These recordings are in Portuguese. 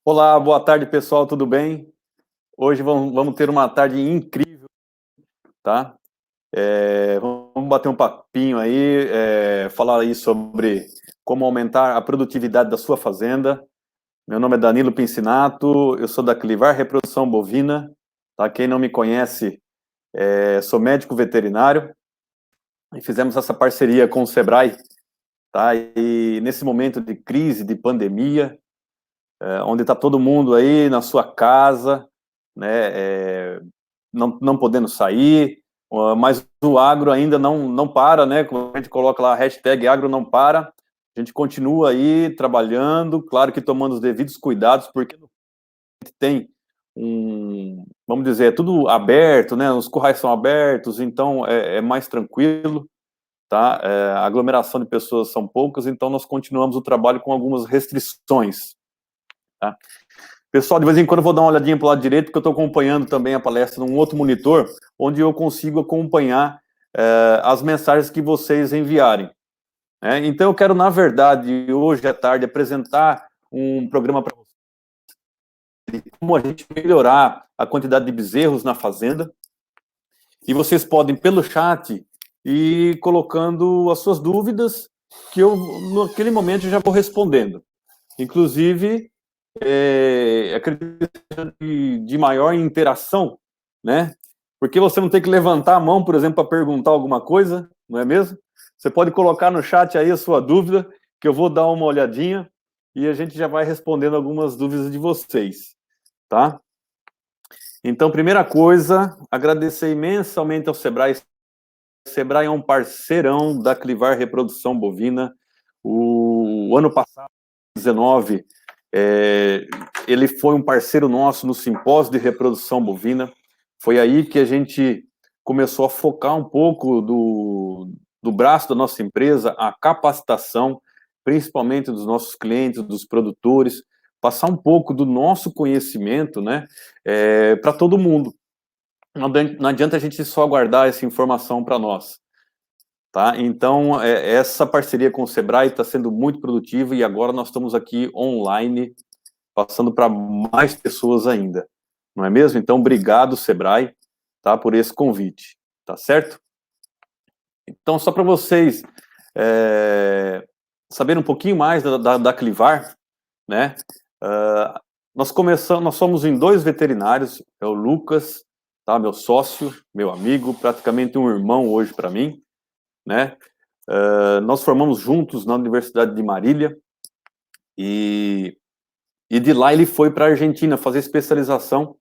Olá, boa tarde, pessoal, tudo bem? Hoje vamos ter uma tarde incrível, tá? Vamos bater um papinho aí, falar aí sobre como aumentar a produtividade da sua fazenda. Meu nome é Danilo Pincinato, eu sou da Clivar Reprodução Bovina, tá? Quem não me conhece, sou médico veterinário e fizemos essa parceria com o Sebrae, tá? E nesse momento de crise, de pandemia, onde está todo mundo aí na sua casa, né, não podendo sair, mas o agro ainda não para, né, como a gente coloca lá, hashtag agro não para, a gente continua aí trabalhando, claro que tomando os devidos cuidados, porque tem vamos dizer, é tudo aberto, né, os currais são abertos, então é mais tranquilo, tá, a aglomeração de pessoas são poucas, então nós continuamos o trabalho com algumas restrições, tá. Pessoal, de vez em quando eu vou dar uma olhadinha para o lado direito, porque eu estou acompanhando também a palestra num outro monitor, onde eu consigo acompanhar as mensagens que vocês enviarem. Né? Então, eu quero, na verdade, hoje à tarde, apresentar um programa para vocês de como a gente melhorar a quantidade de bezerros na fazenda. E vocês podem, pelo chat, ir colocando as suas dúvidas, que eu, naquele momento, já vou respondendo. Inclusive, acredito de maior interação, né? Porque você não tem que levantar a mão, por exemplo, para perguntar alguma coisa, não é mesmo? Você pode colocar no chat aí a sua dúvida, que eu vou dar uma olhadinha e a gente já vai respondendo algumas dúvidas de vocês, tá? Então, primeira coisa, agradecer imensamente ao Sebrae. O Sebrae é um parceirão da Clivar Reprodução Bovina. O ano passado, 2019, ele foi um parceiro nosso no simpósio de reprodução bovina. Foi aí que a gente começou a focar um pouco do braço da nossa empresa, a capacitação, principalmente dos nossos clientes, dos produtores, passar um pouco do nosso conhecimento, né, para todo mundo. Não adianta a gente só guardar essa informação para nós. Tá? Então, essa parceria com o Sebrae está sendo muito produtiva e agora nós estamos aqui online, passando para mais pessoas ainda, não é mesmo? Então, obrigado, Sebrae, tá, por esse convite, tá certo? Então, só para vocês saberem um pouquinho mais da Clivar, né? Nós somos em 2 veterinários, é o Lucas, tá, meu sócio, meu amigo, praticamente um irmão hoje para mim, né? Nós formamos juntos na Universidade de Marília e de lá ele foi para a Argentina fazer especialização.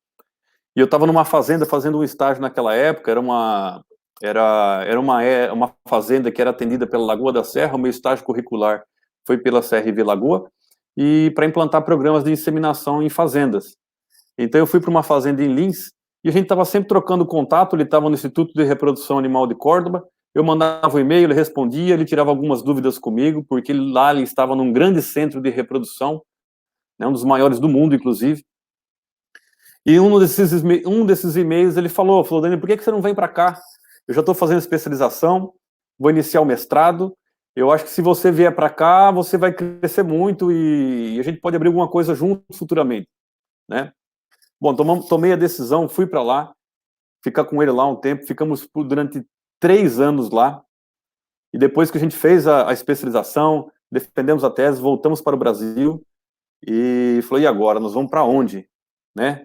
E eu estava numa fazenda fazendo um estágio naquela época, era uma fazenda que era atendida pela Lagoa da Serra, o meu estágio curricular foi pela CRV Lagoa, e para implantar programas de inseminação em fazendas. Então eu fui para uma fazenda em Lins, e a gente estava sempre trocando contato, ele estava no Instituto de Reprodução Animal de Córdoba, eu mandava um e-mail, ele respondia, ele tirava algumas dúvidas comigo, porque lá ele estava num grande centro de reprodução, né, um dos maiores do mundo, inclusive. E um desses e-mails ele falou, Dani, por que você não vem para cá? Eu já estou fazendo especialização, vou iniciar o mestrado, eu acho que se você vier para cá, você vai crescer muito e a gente pode abrir alguma coisa junto futuramente, né? Bom, tomei a decisão, fui para lá, ficar com ele lá um tempo, ficamos durante 3 anos lá, e depois que a gente fez a especialização, defendemos a tese, voltamos para o Brasil, e falou, e agora, nós vamos para onde? Né?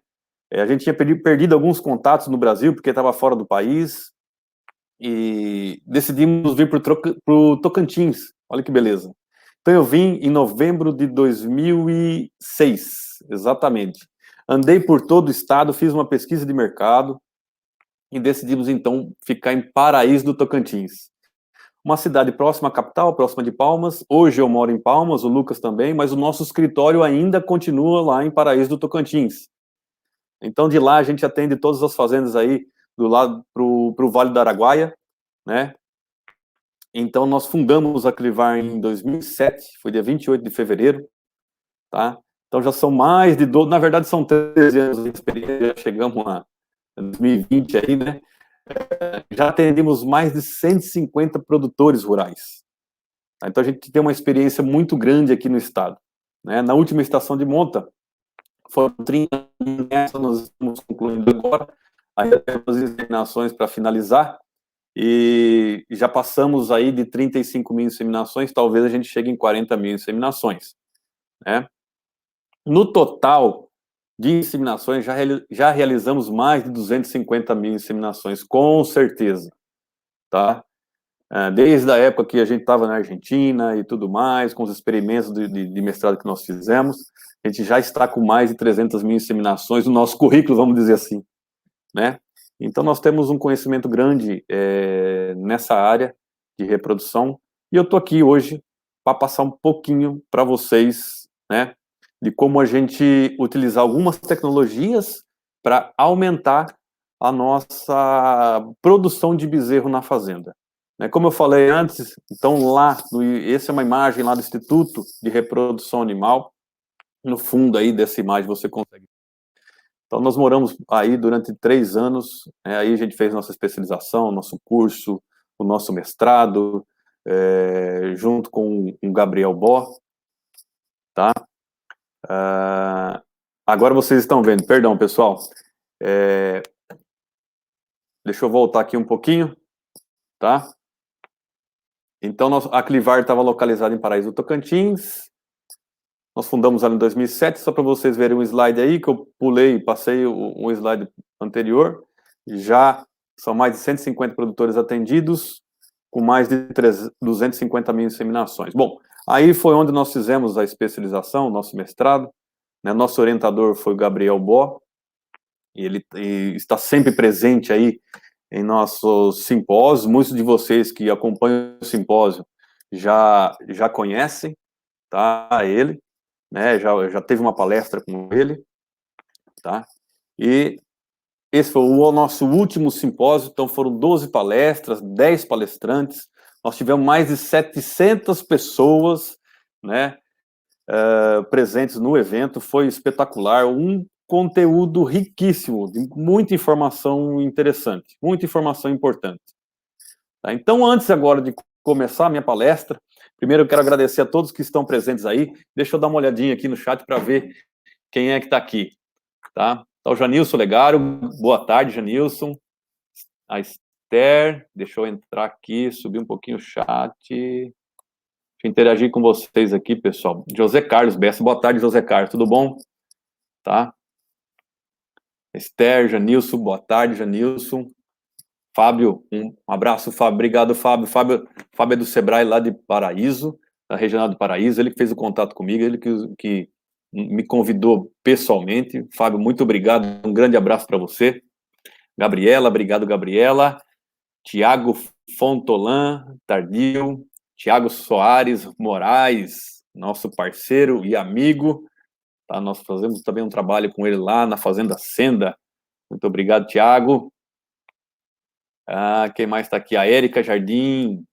A gente tinha perdido alguns contatos no Brasil, porque estava fora do país, e decidimos vir para o Tocantins, olha que beleza. Então eu vim em novembro de 2006, exatamente. Andei por todo o estado, fiz uma pesquisa de mercado, e decidimos então ficar em Paraíso do Tocantins. Uma cidade próxima à capital, próxima de Palmas. Hoje eu moro em Palmas, o Lucas também, mas o nosso escritório ainda continua lá em Paraíso do Tocantins. Então de lá a gente atende todas as fazendas aí do lado para o Vale do Araguaia, né? Então nós fundamos a Clivar em 2007, foi dia 28 de fevereiro, tá? Então já são mais de 12, na verdade são 13 anos de experiência, já chegamos a 2020 aí, né? Já atendemos mais de 150 produtores rurais. Então a gente tem uma experiência muito grande aqui no estado. Né? Na última estação de monta, foram 30 nessa, nós estamos concluindo agora, ainda temos inseminações para finalizar, e já passamos aí de 35 mil inseminações, talvez a gente chegue em 40 mil inseminações, né? No total de inseminações, já realizamos mais de 250 mil inseminações, com certeza, tá? Desde a época que a gente estava na Argentina e tudo mais, com os experimentos de mestrado que nós fizemos, a gente já está com mais de 300 mil inseminações no nosso currículo, vamos dizer assim, né? Então, nós temos um conhecimento grande nessa área de reprodução, e eu estou aqui hoje para passar um pouquinho para vocês, né, de como a gente utilizar algumas tecnologias para aumentar a nossa produção de bezerro na fazenda. Como eu falei antes, então essa é uma imagem lá do Instituto de Reprodução Animal, no fundo aí dessa imagem você consegue. Então nós moramos aí durante 3 anos, aí a gente fez nossa especialização, nosso curso, o nosso mestrado, junto com o Gabriel Bó, tá? Agora vocês estão vendo, perdão pessoal, deixa eu voltar aqui um pouquinho, tá? Então, a Clivar estava localizada em Paraíso do Tocantins. Nós fundamos ela em 2007, só para vocês verem um slide aí, que eu pulei, passei um slide anterior. Já são mais de 150 produtores atendidos, com mais de 250 mil inseminações. Bom, aí foi onde nós fizemos a especialização, nosso mestrado, né? Nosso orientador foi o Gabriel Bó, e ele está sempre presente aí em nossos simpósios. Muitos de vocês que acompanham o simpósio já conhecem, tá, ele, né, já teve uma palestra com ele, tá, e esse foi o nosso último simpósio, então foram 12 palestras, 10 palestrantes, nós tivemos mais de 700 pessoas, né, presentes no evento, foi espetacular, um conteúdo riquíssimo, de muita informação interessante, muita informação importante. Tá? Então, antes agora de começar a minha palestra, primeiro eu quero agradecer a todos que estão presentes aí. Deixa eu dar uma olhadinha aqui no chat para ver quem é que está aqui. Tá? Tá o Janilson Legaro, boa tarde, Janilson. A Esther, deixa eu entrar aqui, subir um pouquinho o chat. Deixa eu interagir com vocês aqui, pessoal. José Carlos Bessa, boa tarde, José Carlos, tudo bom? Tá? Esther, Janilson, boa tarde, Janilson. Fábio, um abraço, Fábio, obrigado, Fábio. Fábio é do Sebrae lá de Paraíso, da Regional do Paraíso, ele que fez o contato comigo, ele que me convidou pessoalmente. Fábio, muito obrigado, um grande abraço para você. Gabriela, obrigado, Gabriela. Tiago Fontolan, Tardio. Tiago Soares Moraes, nosso parceiro e amigo. Tá? Nós fazemos também um trabalho com ele lá na Fazenda Senda. Muito obrigado, Tiago. Quem mais está aqui? A Érica Jardim.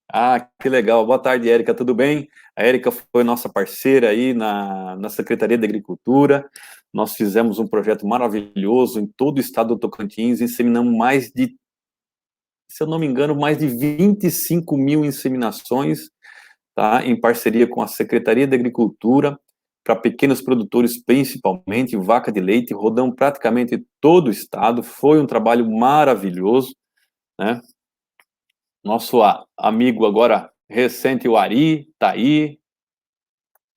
Que legal. Boa tarde, Érica, tudo bem? A Érica foi nossa parceira aí na Secretaria de Agricultura. Nós fizemos um projeto maravilhoso em todo o estado do Tocantins, inseminamos mais de, se eu não me engano, mais de 25 mil inseminações, tá? Em parceria com a Secretaria de Agricultura, para pequenos produtores, principalmente, vaca de leite, rodamos praticamente todo o estado, foi um trabalho maravilhoso, né? Nosso amigo agora recente, o Ari, tá aí.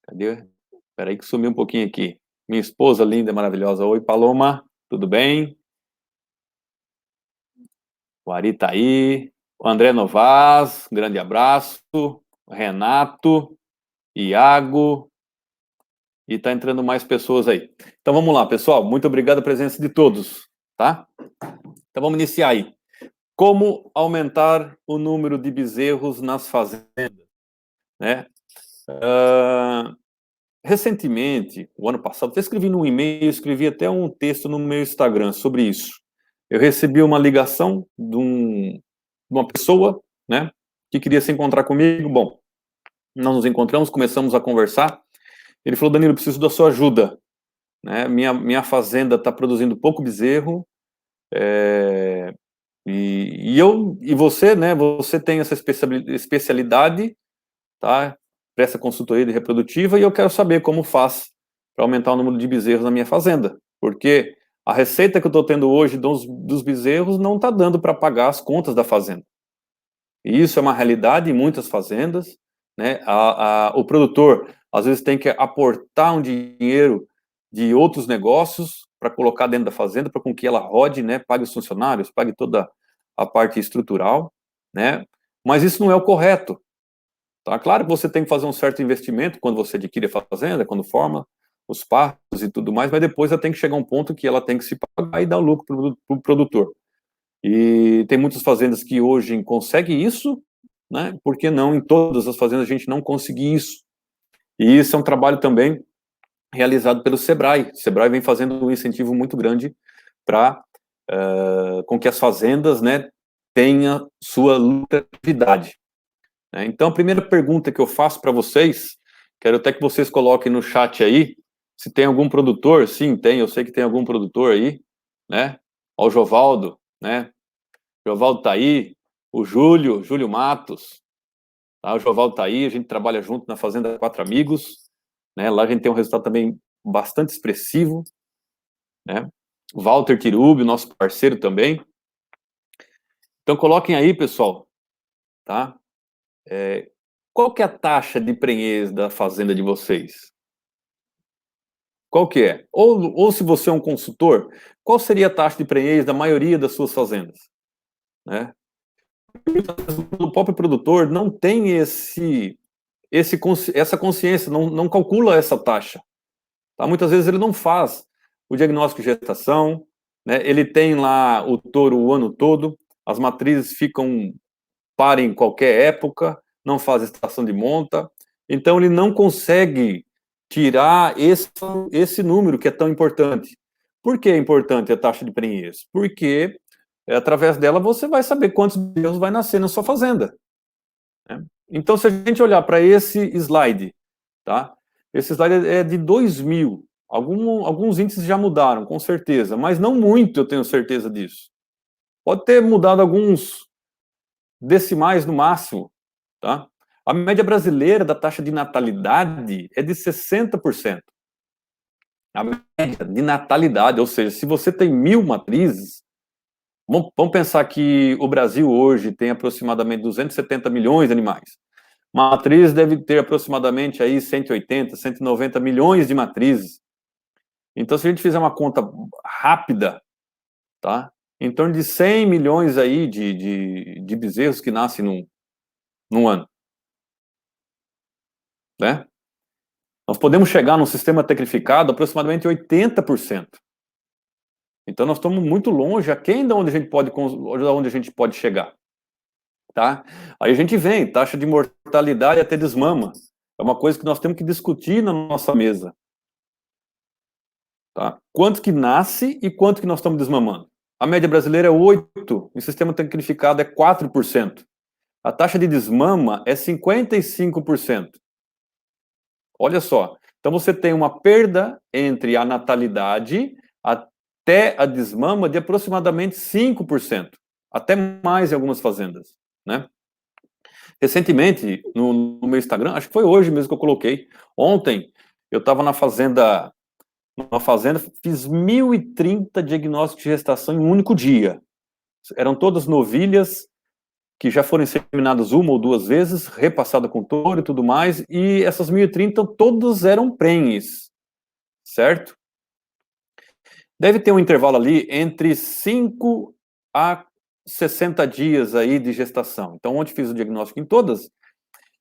Cadê? Espera aí que sumiu um pouquinho aqui. Minha esposa linda, maravilhosa. Oi, Paloma, tudo bem? O Ari tá aí. O André Novas, um grande abraço. O Renato, Iago. E tá entrando mais pessoas aí. Então vamos lá, pessoal. Muito obrigado a presença de todos, tá? Então vamos iniciar aí. Como aumentar o número de bezerros nas fazendas, né? Recentemente, o ano passado, até escrevi num e-mail, escrevi até um texto no meu Instagram sobre isso. Eu recebi uma ligação de uma pessoa, né, que queria se encontrar comigo. Bom, nós nos encontramos, começamos a conversar. Ele falou: Danilo, eu preciso da sua ajuda, né? Minha fazenda está produzindo pouco bezerro, e você, né? Você tem essa especialidade, tá? Presta consultoria de reprodutiva, e eu quero saber como faz para aumentar o número de bezerros na minha fazenda, porque a receita que eu estou tendo hoje dos bezerros não está dando para pagar as contas da fazenda. E isso é uma realidade em muitas fazendas, né? O produtor, às vezes, tem que aportar um dinheiro de outros negócios para colocar dentro da fazenda, para com que ela rode, né? Pague os funcionários, pague toda a parte estrutural, né? Mas isso não é o correto, tá? Claro que você tem que fazer um certo investimento quando você adquire a fazenda, quando forma os pastos e tudo mais, mas depois ela tem que chegar a um ponto que ela tem que se pagar e dar o lucro para o produtor. E tem muitas fazendas que hoje conseguem isso, né? Por que não em todas as fazendas a gente não conseguir isso? E isso é um trabalho também realizado pelo Sebrae. O Sebrae vem fazendo um incentivo muito grande para com que as fazendas, né, tenham sua lucratividade. Né? Então, a primeira pergunta que eu faço para vocês, quero até que vocês coloquem no chat aí, se tem algum produtor. Sim, tem, eu sei que tem algum produtor aí, né? Ó, o Jovaldo, né? O Jovaldo tá aí, o Júlio Matos, tá? O Jovaldo tá aí, a gente trabalha junto na Fazenda Quatro Amigos, né? Lá a gente tem um resultado também bastante expressivo, né? O Walter Tirube, nosso parceiro também. Então coloquem aí, pessoal, tá? Qual que é a taxa de prenhez da fazenda de vocês? Qual que é? Ou se você é um consultor, qual seria a taxa de prenhez da maioria das suas fazendas? Né? O próprio produtor não tem essa consciência, não calcula essa taxa. Tá? Muitas vezes ele não faz o diagnóstico de gestação, né? Ele tem lá o touro o ano todo, as matrizes ficam para em qualquer época, não faz estação de monta, então ele não consegue tirar esse número que é tão importante. Por que é importante a taxa de prenhez? Porque através dela você vai saber quantos bezerros vai nascer na sua fazenda. Né? Então, se a gente olhar para esse slide, tá? Esse slide é de 2000. Alguns índices já mudaram, com certeza, mas não muito, eu tenho certeza disso. Pode ter mudado alguns decimais no máximo, tá? A média brasileira da taxa de natalidade é de 60%. A média de natalidade, ou seja, se você tem 1000 matrizes, vamos pensar que o Brasil hoje tem aproximadamente 270 milhões de animais. Uma matriz deve ter aproximadamente aí 180, 190 milhões de matrizes. Então, se a gente fizer uma conta rápida, tá? Em torno de 100 milhões aí de bezerros que nascem num ano. Né? Nós podemos chegar num sistema tecnificado aproximadamente 80%. Então, nós estamos muito longe, aquém de onde a gente pode chegar. Tá? Aí a gente vem, taxa de mortalidade até desmama. É uma coisa que nós temos que discutir na nossa mesa. Tá? Quanto que nasce e quanto que nós estamos desmamando? A média brasileira é 8%, o sistema tecnificado é 4%. A taxa de desmama é 55%. Olha só, então você tem uma perda entre a natalidade até a desmama de aproximadamente 5%, até mais em algumas fazendas, né? Recentemente, no meu Instagram, acho que foi hoje mesmo que eu coloquei, ontem, eu estava numa fazenda, fiz 1030 diagnósticos de gestação em um único dia. Eram todas novilhas que já foram inseminadas uma ou duas vezes, repassada com touro e tudo mais, e essas 1030 todas eram prenhes, certo? Deve ter um intervalo ali entre 5 a 60 dias aí de gestação. Então, onde fiz o diagnóstico em todas,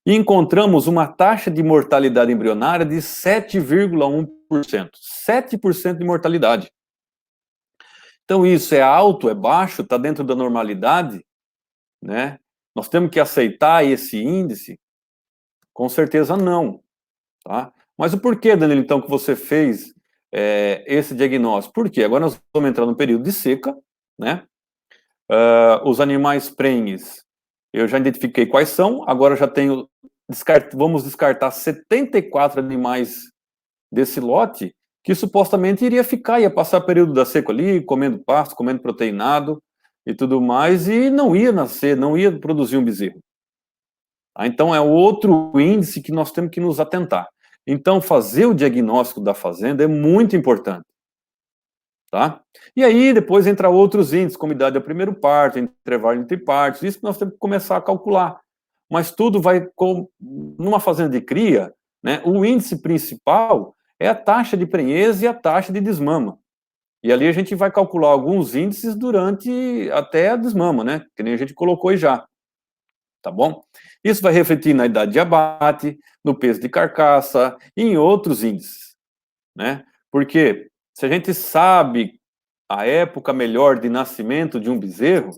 e encontramos uma taxa de mortalidade embrionária de 7,1%. 7% de mortalidade. Então, isso é alto, é baixo, está dentro da normalidade, né? Nós temos que aceitar esse índice? Com certeza não. Tá? Mas o porquê, Danilo, então, que você fez esse diagnóstico? Por quê? Agora nós vamos entrar no período de seca, né? Os animais prenhes, eu já identifiquei quais são, agora já tenho, vamos descartar 74 animais desse lote, que supostamente ia passar o período da seca ali, comendo pasto, comendo proteinado e tudo mais, e não ia nascer, não ia produzir um bezerro. Tá? Então é outro índice que nós temos que nos atentar. Então, fazer o diagnóstico da fazenda é muito importante, tá? E aí, depois entra outros índices, como idade ao primeiro parto, intervalo entre partos, isso que nós temos que começar a calcular. Mas tudo vai, numa fazenda de cria, né, o índice principal é a taxa de prenhez e a taxa de desmama. E ali a gente vai calcular alguns índices durante até a desmama, né? Que nem a gente colocou aí já, tá bom? Isso vai refletir na idade de abate, no peso de carcaça e em outros índices, né? Porque se a gente sabe a época melhor de nascimento de um bezerro,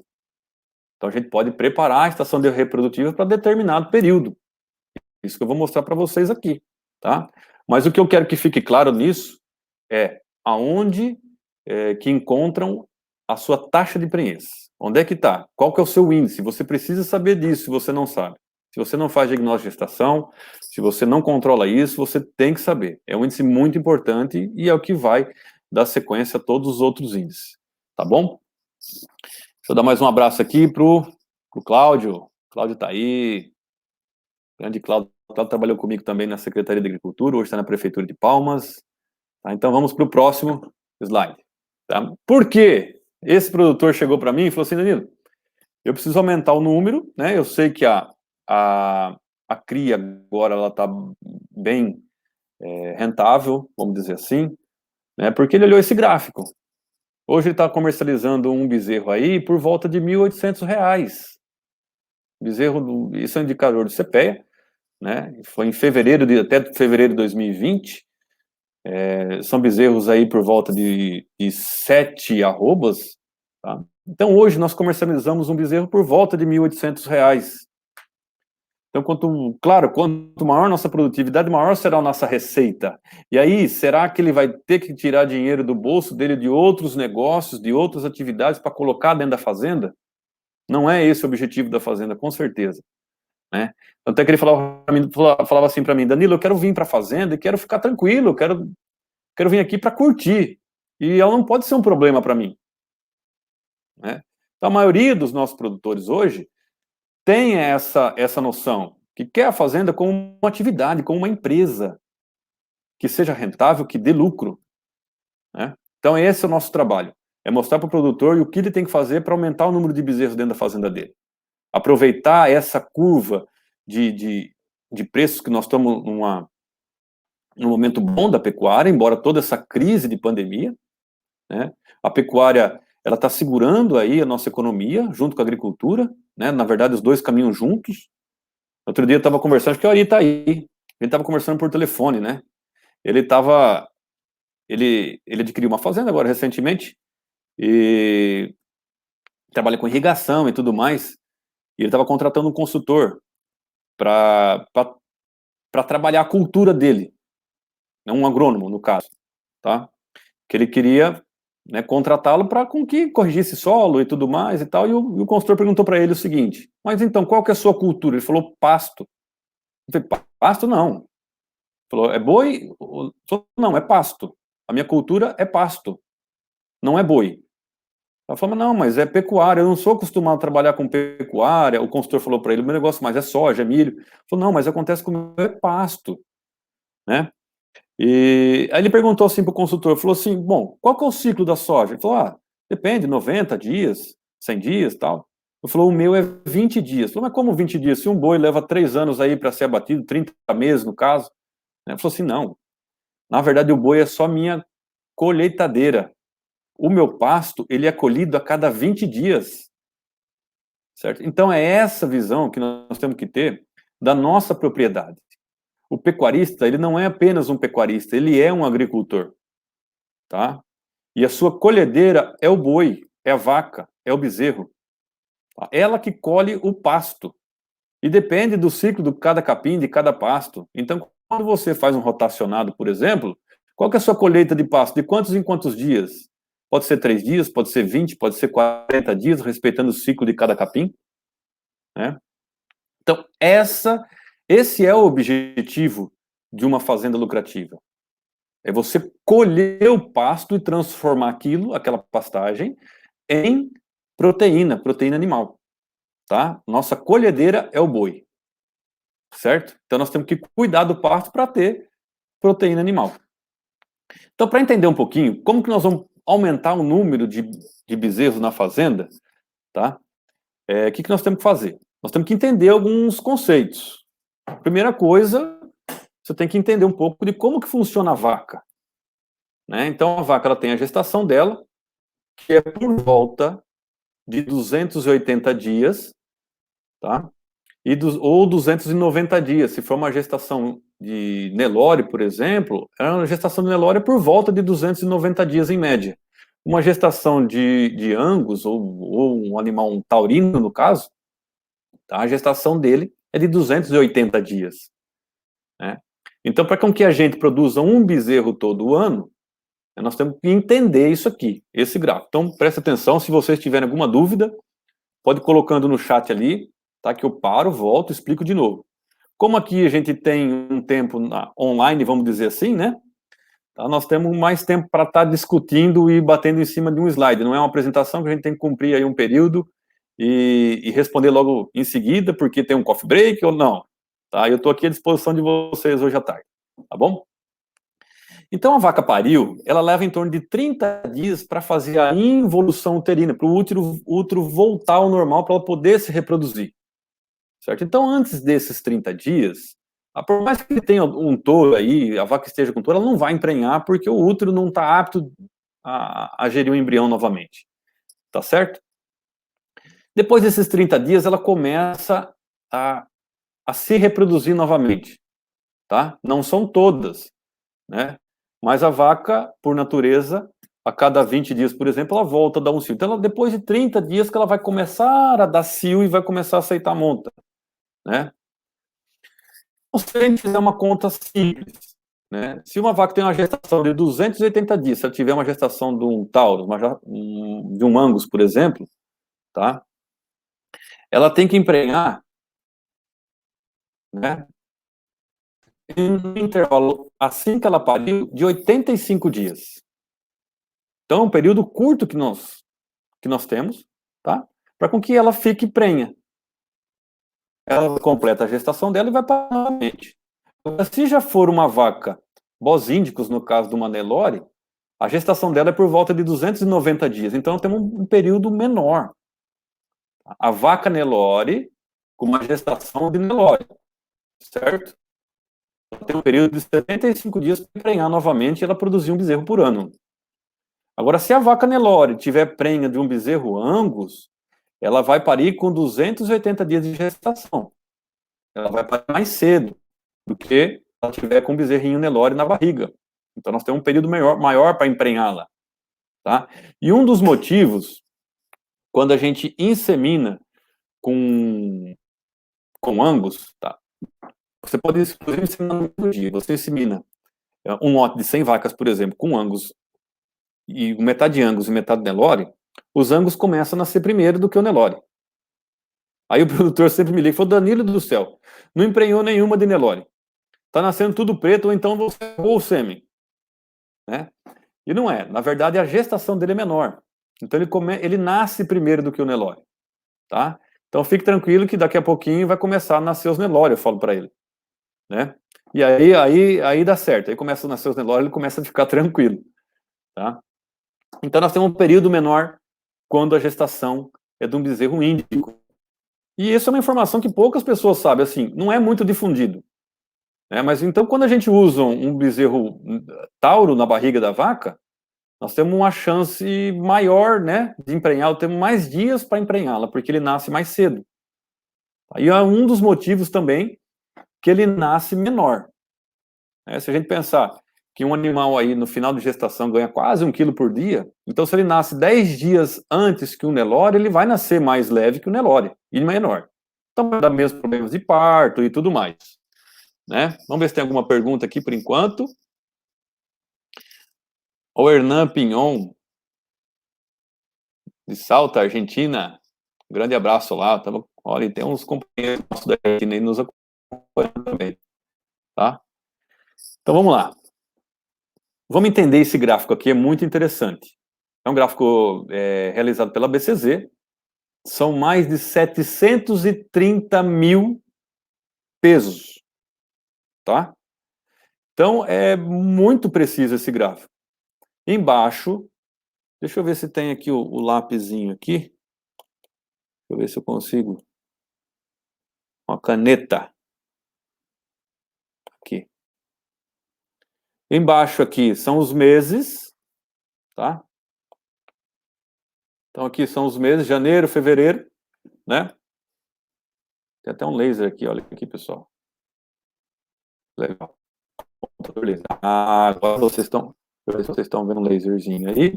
então a gente pode preparar a estação reprodutiva para determinado período. Isso que eu vou mostrar para vocês aqui, tá? Mas o que eu quero que fique claro nisso é aonde que encontram a sua taxa de prenhez. Onde é que está? Qual que é o seu índice? Você precisa saber disso se você não sabe. Se você não faz diagnóstico de gestação, se você não controla isso, você tem que saber. É um índice muito importante e é o que vai dar sequência a todos os outros índices. Tá bom? Deixa eu dar mais um abraço aqui pro Cláudio. Cláudio está aí. Grande Cláudio. Cláudio trabalhou comigo também na Secretaria de Agricultura, hoje está na Prefeitura de Palmas. Tá, então vamos para o próximo slide. Tá? Por quê? Esse produtor chegou para mim e falou assim, Danilo, eu preciso aumentar o número, né? Eu sei que a cria agora ela está bem rentável, vamos dizer assim, né? Porque ele olhou esse gráfico. Hoje ele está comercializando um bezerro aí por volta de R$ 1.800. Bezerro, isso é um indicador do CPEA, né? Foi em fevereiro, até fevereiro de 2020. São bezerros aí por volta de 7 arrobas, tá? Então hoje nós comercializamos um bezerro por volta de R$ 1.800. Então, quanto maior nossa produtividade, maior será a nossa receita. E aí, será que ele vai ter que tirar dinheiro do bolso dele de outros negócios, de outras atividades para colocar dentro da fazenda? Não é esse o objetivo da fazenda, com certeza, né? Até que ele falava assim para mim, Danilo, eu quero vir para a fazenda e quero ficar tranquilo, quero vir aqui para curtir. E ela não pode ser um problema para mim, né? Então, a maioria dos nossos produtores hoje tem essa noção, que quer a fazenda como uma atividade, como uma empresa, que seja rentável, que dê lucro, né? Então, esse é o nosso trabalho, é mostrar para o produtor o que ele tem que fazer para aumentar o número de bezerros dentro da fazenda dele. Aproveitar essa curva de preços que nós estamos num momento bom da pecuária, embora toda essa crise de pandemia, né? A pecuária, ela está segurando aí a nossa economia, junto com a agricultura, né? Na verdade, os dois caminham juntos. Outro dia eu estava conversando, acho que o Ari está aí, ele estava conversando por telefone, né? Ele adquiriu uma fazenda agora recentemente, e trabalha com irrigação e tudo mais, e ele estava contratando um consultor para trabalhar a cultura dele, né? Um agrônomo, no caso, tá? Que ele queria, né, contratá-lo para com que corrigisse solo e tudo mais e tal, e o consultor perguntou para ele o seguinte, mas então, qual que é a sua cultura? Ele falou, pasto. Eu falei, pasto não. Ele falou, é boi? Não, é pasto. A minha cultura é pasto, não é boi. Ela falou, não, mas é pecuária, eu não sou acostumado a trabalhar com pecuária. O consultor falou para ele, o meu negócio mais é soja, é milho. Ele falou, não, mas acontece com o meu é pasto, né? E aí ele perguntou assim para o consultor, falou assim, bom, qual que é o ciclo da soja? Ele falou, depende, 90 dias, 100 dias e tal. Ele falou, o meu é 20 dias. Ele falou, mas como 20 dias? Se um boi leva 3 anos aí para ser abatido, 30 meses no caso. Ele falou assim, não, na verdade o boi é só minha colheitadeira. O meu pasto, ele é colhido a cada 20 dias, certo? Então é essa visão que nós temos que ter da nossa propriedade. O pecuarista, ele não é apenas um pecuarista, ele é um agricultor, tá? E a sua colhedeira é o boi, é a vaca, é o bezerro. Tá? Ela que colhe o pasto. E depende do ciclo de cada capim, de cada pasto. Então, quando você faz um rotacionado, por exemplo, qual que é a sua colheita de pasto? De quantos em quantos dias? Pode ser 3 dias, pode ser 20, pode ser 40 dias, respeitando o ciclo de cada capim, né? Então, esse é o objetivo de uma fazenda lucrativa. É você colher o pasto e transformar aquela pastagem, em proteína animal, tá? Nossa colhedeira é o boi, certo? Então nós temos que cuidar do pasto para ter proteína animal. Então, para entender um pouquinho, como que nós vamos aumentar o número de bezerros na fazenda, tá? O que nós temos que fazer? Nós temos que entender alguns conceitos. Primeira coisa, você tem que entender um pouco de como que funciona a vaca, né? Então, a vaca ela tem a gestação dela, que é por volta de 280 dias, tá? Ou 290 dias, se for uma gestação de Nelore, por exemplo, a gestação de Nelore é por volta de 290 dias em média. Uma gestação de Angus, ou um animal, um taurino no caso, tá? A gestação dele é de 280 dias, né? Então, para que a gente produza um bezerro todo ano, nós temos que entender isso aqui, esse gráfico. Então, presta atenção, se vocês tiverem alguma dúvida, pode ir colocando no chat ali, tá? Que eu paro, volto, explico de novo. Como aqui a gente tem um tempo online, vamos dizer assim, né? Tá? Nós temos mais tempo para estar discutindo e batendo em cima de um slide. Não é uma apresentação que a gente tem que cumprir aí um período e responder logo em seguida, porque tem um coffee break ou não. Tá? Eu estou aqui à disposição de vocês hoje à tarde. Tá bom? Então, a vaca pariu, ela leva em torno de 30 dias para fazer a involução uterina, para o útero voltar ao normal, para ela poder se reproduzir. Certo? Então, antes desses 30 dias, por mais que ele tenha um touro aí, a vaca esteja com touro, ela não vai emprenhar, porque o útero não está apto a gerir o embrião novamente. Tá certo? Depois desses 30 dias, ela começa a se reproduzir novamente. Tá? Não são todas, né? Mas a vaca, por natureza, a cada 20 dias, por exemplo, ela volta a dar um cio. Então, depois de 30 dias que ela vai começar a dar cio e vai começar a aceitar a monta, né? Então, se a gente fizer uma conta simples, né? Se uma vaca tem uma gestação de 280 dias, se ela tiver uma gestação de um tauro, de um Angus, por exemplo, tá? Ela tem que emprenhar, né? Em um intervalo, assim que ela pariu, de 85 dias. Então, é um período curto que nós temos, tá? Para com que ela fique prenha. Ela completa a gestação dela e vai para novamente. Se já for uma vaca bosíndicos, no caso do uma Nelore, a gestação dela é por volta de 290 dias. Então, temos um período menor. A vaca Nelore, com uma gestação de Nelore, certo? Ela tem um período de 75 dias para emprenhar novamente e ela produzir um bezerro por ano. Agora, se a vaca Nelore tiver prenha de um bezerro Angus, ela vai parir com 280 dias de gestação. Ela vai parir mais cedo do que ela tiver com um bezerrinho Nelore na barriga. Então, nós temos um período maior para emprenhá-la. Tá? E um dos motivos, quando a gente insemina com Angus, tá? Você pode, inclusive, inseminar no mesmo dia. Você insemina um lote de 100 vacas, por exemplo, com Angus, e metade Angus e metade Nelore, os Angus começam a nascer primeiro do que o Nelore. Aí o produtor sempre me liga e falou: Danilo do céu, não emprenhou nenhuma de Nelore. Tá nascendo tudo preto, ou então você errou o sêmen. Né? E não é. Na verdade, a gestação dele é menor. Então ele nasce primeiro do que o Nelore. Tá? Então fique tranquilo que daqui a pouquinho vai começar a nascer os Nelore, eu falo para ele. Né? E aí dá certo. Aí começa a nascer os Nelore, ele começa a ficar tranquilo. Tá? Então nós temos um período menor quando a gestação é de um bezerro índico. E isso é uma informação que poucas pessoas sabem, assim, não é muito difundido. Né? Mas então, quando a gente usa um bezerro tauro na barriga da vaca, nós temos uma chance maior, né, de emprenhá-lo, temos mais dias para emprenhá-la, porque ele nasce mais cedo. Aí é um dos motivos também que ele nasce menor. Se a gente pensar que um animal aí no final de gestação ganha quase 1 quilo por dia, então se ele nasce 10 dias antes que o Nelore, ele vai nascer mais leve que o Nelore, e menor. Então vai dar mesmo problemas de parto e tudo mais. Né? Vamos ver se tem alguma pergunta aqui por enquanto. O Hernan Pinhon, de Salta, Argentina. Um grande abraço lá. Olha, tem uns companheiros nossos da Argentina aí nos acompanhando também. Tá? Então vamos lá. Vamos entender esse gráfico aqui, é muito interessante. É um gráfico realizado pela BCZ. São mais de 730 mil pesos. Tá? Então, é muito preciso esse gráfico. Embaixo, deixa eu ver se tem aqui o lapisinho aqui. Deixa eu ver se eu consigo. Uma caneta. Aqui. Embaixo aqui são os meses, tá? Então aqui são os meses, janeiro, fevereiro, né? Tem até um laser aqui, olha aqui, pessoal. Legal. Ah, agora vocês estão... Deixa eu ver se vocês estão vendo um laserzinho aí.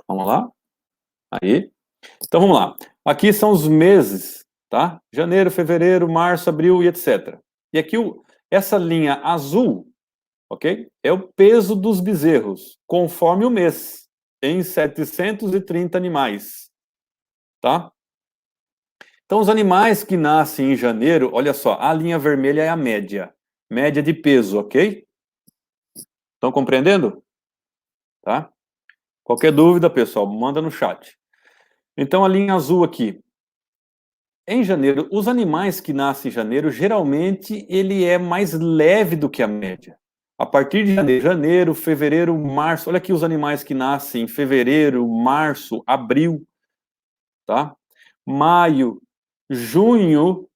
Vamos lá. Aí. Então vamos lá. Aqui são os meses, tá? Janeiro, fevereiro, março, abril e etc. E aqui essa linha azul, ok? É o peso dos bezerros, conforme o mês, em 730 animais, tá? Então, os animais que nascem em janeiro, olha só, a linha vermelha é a média de peso, ok? Estão compreendendo? Tá? Qualquer dúvida, pessoal, manda no chat. Então, a linha azul aqui. Em janeiro, os animais que nascem em janeiro, geralmente, ele é mais leve do que a média. A partir de janeiro, fevereiro, março, olha aqui os animais que nascem em fevereiro, março, abril, tá? Maio, junho,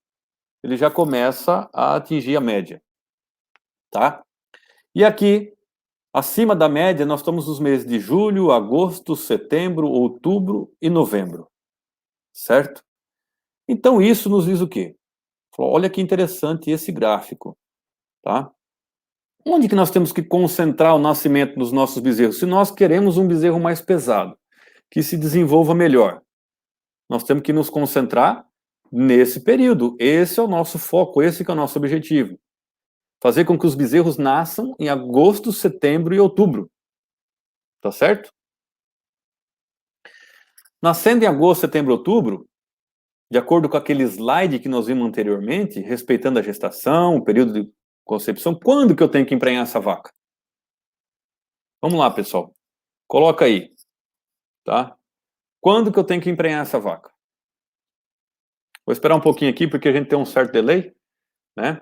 ele já começa a atingir a média, tá? E aqui, acima da média, nós estamos nos meses de julho, agosto, setembro, outubro e novembro, certo? Então, isso nos diz o quê? Olha que interessante esse gráfico, tá? Onde que nós temos que concentrar o nascimento dos nossos bezerros? Se nós queremos um bezerro mais pesado, que se desenvolva melhor, nós temos que nos concentrar nesse período. Esse é o nosso foco, esse que é o nosso objetivo. Fazer com que os bezerros nasçam em agosto, setembro e outubro. Tá certo? Nascendo em agosto, setembro e outubro, de acordo com aquele slide que nós vimos anteriormente, respeitando a gestação, o período de concepção, quando que eu tenho que emprenhar essa vaca? Vamos lá, pessoal. Coloca aí, tá? Quando que eu tenho que emprenhar essa vaca? Vou esperar um pouquinho aqui, porque a gente tem um certo delay, né?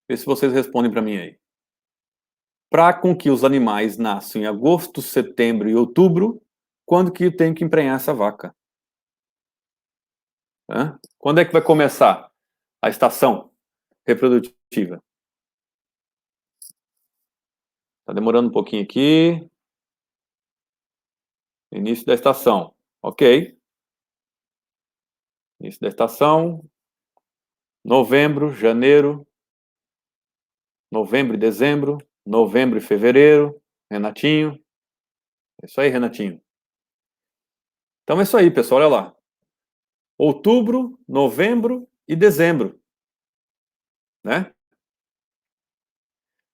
Vê se vocês respondem para mim aí. Para com que os animais nasçam em agosto, setembro e outubro, quando que eu tenho que emprenhar essa vaca? Hã? Quando é que vai começar a estação reprodutiva? Está demorando um pouquinho aqui. Início da estação. Ok. Início da estação. Novembro, janeiro. Novembro e dezembro. Novembro e fevereiro. Renatinho. É isso aí, Renatinho. Então é isso aí, pessoal. Olha lá. Outubro, novembro e dezembro. Né?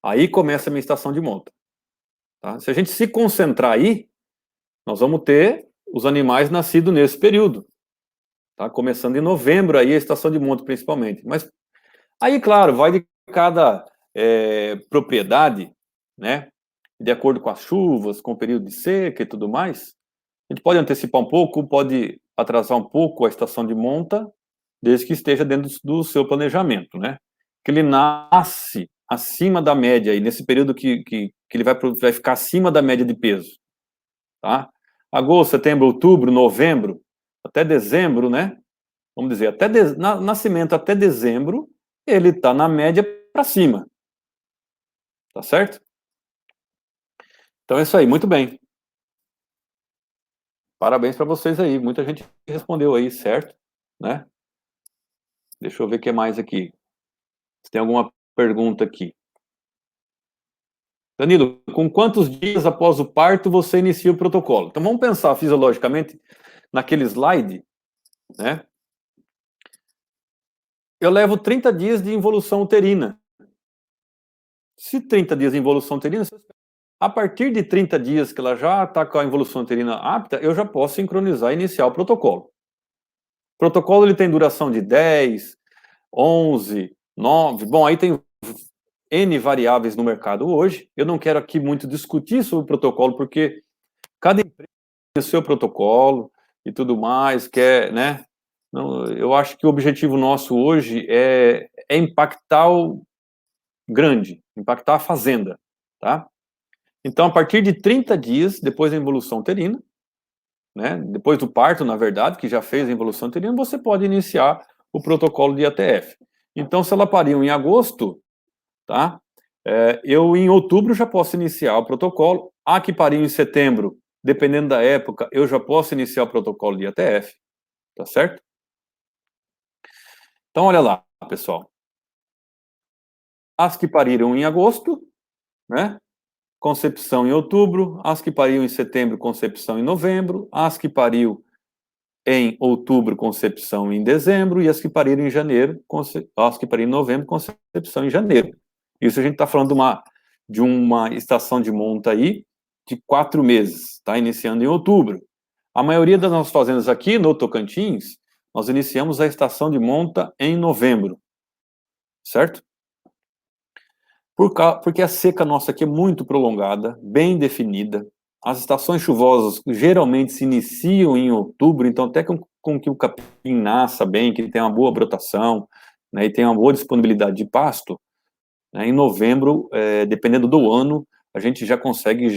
Aí começa a minha estação de monta. Tá? Se a gente se concentrar aí, nós vamos ter os animais nascidos nesse período. Tá? Começando em novembro, aí a estação de monta principalmente. Mas aí, claro, vai de cada propriedade, né? De acordo com as chuvas, com o período de seca e tudo mais. A gente pode antecipar um pouco, pode atrasar um pouco a estação de monta, desde que esteja dentro do seu planejamento, né? Que ele nasce acima da média, e nesse período que ele vai ficar acima da média de peso, tá? Agosto, setembro, outubro, novembro, até dezembro, né? Vamos dizer, nascimento até dezembro, ele está na média para cima. Tá certo? Então é isso aí, muito bem. Parabéns para vocês aí, muita gente respondeu aí, certo? Né? Deixa eu ver o que mais aqui. Se tem alguma pergunta aqui. Danilo, com quantos dias após o parto você inicia o protocolo? Então vamos pensar fisiologicamente naquele slide, né? Eu levo 30 dias de involução uterina. Se 30 dias de involução uterina, a partir de 30 dias que ela já está com a involução uterina apta, eu já posso sincronizar e iniciar o protocolo. O protocolo ele tem duração de 10, 11, 9. Bom, aí tem N variáveis no mercado hoje. Eu não quero aqui muito discutir sobre o protocolo, porque cada empresa tem o seu protocolo e tudo mais, né? Não, eu acho que o objetivo nosso hoje é impactar grande, impactar a fazenda, tá? Então, a partir de 30 dias depois da involução uterina, né, depois do parto, na verdade, que já fez a involução uterina, você pode iniciar o protocolo de IATF. Então, se ela pariu em agosto, tá? Eu, em outubro, já posso iniciar o protocolo. A que pariu em setembro, dependendo da época, eu já posso iniciar o protocolo de IATF, tá certo? Então, olha lá, pessoal. As que pariram em agosto, né? Concepção em outubro. As que pariu em setembro, concepção em novembro. As que pariu em outubro, concepção em dezembro. E as que pariram em janeiro, as que pariram em novembro, concepção em janeiro. Isso a gente está falando de uma estação de monta aí de 4 meses, tá? Iniciando em outubro. A maioria das nossas fazendas aqui no Tocantins, nós iniciamos a estação de monta em novembro, certo? Porque a seca nossa aqui é muito prolongada, bem definida. As estações chuvosas geralmente se iniciam em outubro, então até com que o capim nasça bem, que tenha uma boa brotação, né, e tenha uma boa disponibilidade de pasto, né, em novembro, dependendo do ano, a gente já consegue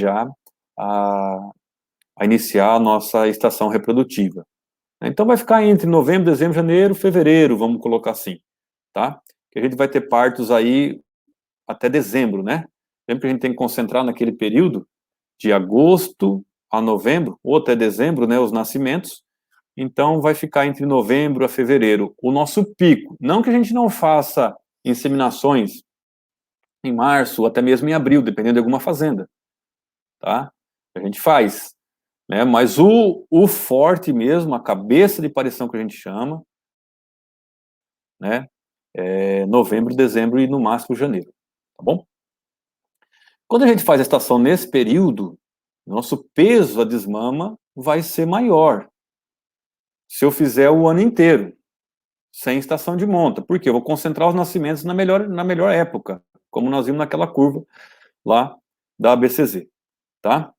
a, a iniciar a nossa estação reprodutiva. Então vai ficar entre novembro, dezembro, janeiro, fevereiro, vamos colocar assim, tá? Que a gente vai ter partos aí até dezembro, né? Sempre que a gente tem que concentrar naquele período de agosto a novembro, ou até dezembro, né, os nascimentos. Então, vai ficar entre novembro a fevereiro o nosso pico. Não que a gente não faça inseminações em março, ou até mesmo em abril, dependendo de alguma fazenda, tá? A gente faz, né? Mas o forte mesmo, a cabeça de parição que a gente chama, né? É novembro, dezembro e no máximo janeiro, tá bom? Quando a gente faz a estação nesse período, nosso peso a desmama vai ser maior. Se eu fizer o ano inteiro, sem estação de monta. Por quê? Eu vou concentrar os nascimentos na melhor época, como nós vimos naquela curva lá da ABCZ, tá?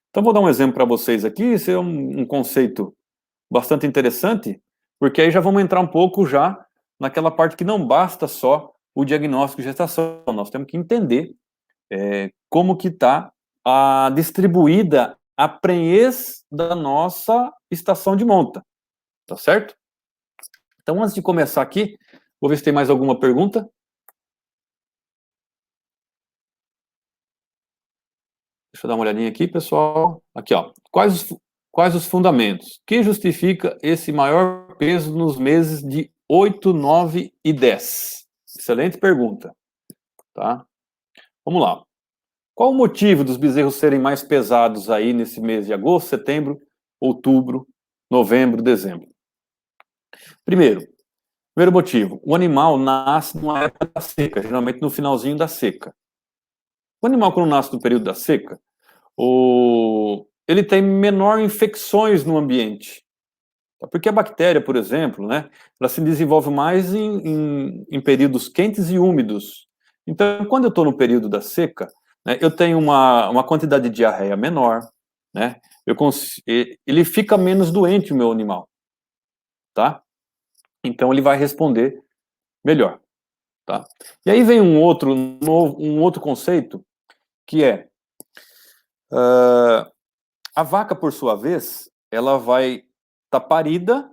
Então, vou dar um exemplo para vocês aqui. Esse é um conceito bastante interessante, porque aí já vamos entrar um pouco já naquela parte que não basta só o diagnóstico de gestação. Nós temos que entender como que está distribuída a prenhez da nossa estação de monta, tá certo? Então, antes de começar aqui, vou ver se tem mais alguma pergunta. Deixa eu dar uma olhadinha aqui, pessoal. Aqui, ó. Quais os fundamentos? Que justifica esse maior peso nos meses de 8, 9 e 10? Excelente pergunta, tá? Vamos lá. Qual o motivo dos bezerros serem mais pesados aí nesse mês de agosto, setembro, outubro, novembro, dezembro? Primeiro motivo, o animal nasce numa época da seca, geralmente no finalzinho da seca. O animal, quando nasce no período da seca, ele tem menor infecções no ambiente. Porque a bactéria, por exemplo, né, ela se desenvolve mais em períodos quentes e úmidos. Então, quando eu estou no período da seca, né, eu tenho uma quantidade de diarreia menor, né, ele fica menos doente, o meu animal, tá? Então, ele vai responder melhor, tá? E aí vem um outro conceito, que é a vaca, por sua vez, ela vai estar parida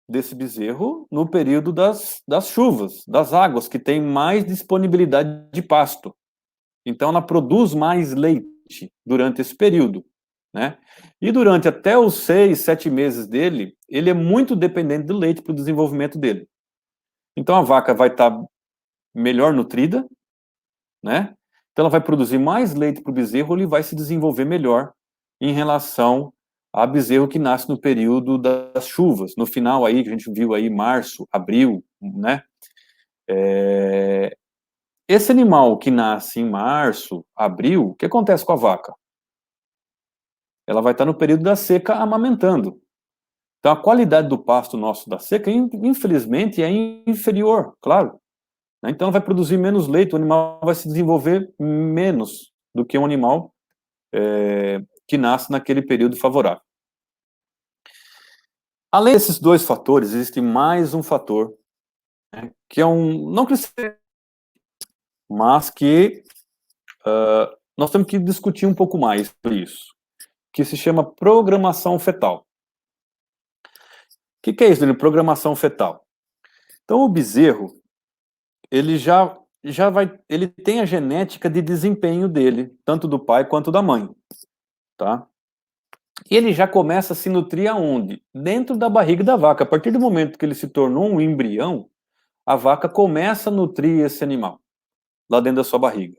desse bezerro no período das chuvas, das águas, que tem mais disponibilidade de pasto. Então, ela produz mais leite durante esse período, né? E durante até os 6, 7 meses dele, ele é muito dependente do leite para o desenvolvimento dele. Então, a vaca vai estar melhor nutrida, né? Então, ela vai produzir mais leite para o bezerro, ele vai se desenvolver melhor em relação a bezerro que nasce no período das chuvas, no final aí, que a gente viu aí, março, abril, né? Esse animal que nasce em março, abril, o que acontece com a vaca? Ela vai estar no período da seca amamentando. Então, a qualidade do pasto nosso da seca, infelizmente, é inferior, claro. Então, vai produzir menos leite, o animal vai se desenvolver menos do que um animal que nasce naquele período favorável. Além desses dois fatores, existe mais um fator, né, que é não que mas que nós temos que discutir um pouco mais sobre isso, que se chama programação fetal. O que é isso, Danilo? Programação fetal? Então, o bezerro, ele ele tem a genética de desempenho dele, tanto do pai quanto da mãe, tá? E ele já começa a se nutrir aonde? Dentro da barriga da vaca. A partir do momento que ele se tornou um embrião, a vaca começa a nutrir esse animal, lá dentro da sua barriga,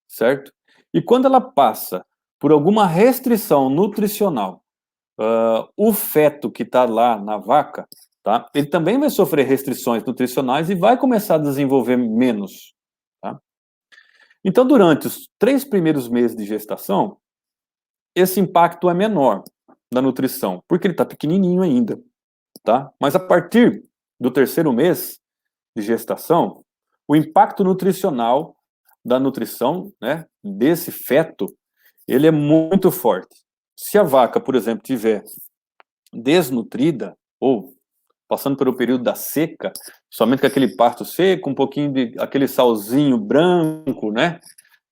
certo? E quando ela passa por alguma restrição nutricional, o feto que está lá na vaca, tá? Ele também vai sofrer restrições nutricionais e vai começar a desenvolver menos, tá? Então, durante os 3 primeiros meses de gestação, esse impacto é menor da nutrição, porque ele está pequenininho ainda, tá? Mas a partir do 3º mês de gestação, o impacto nutricional da nutrição, né, desse feto, ele é muito forte. Se a vaca, por exemplo, tiver desnutrida ou passando pelo período da seca, somente com aquele pasto seco, um pouquinho de aquele salzinho branco, né?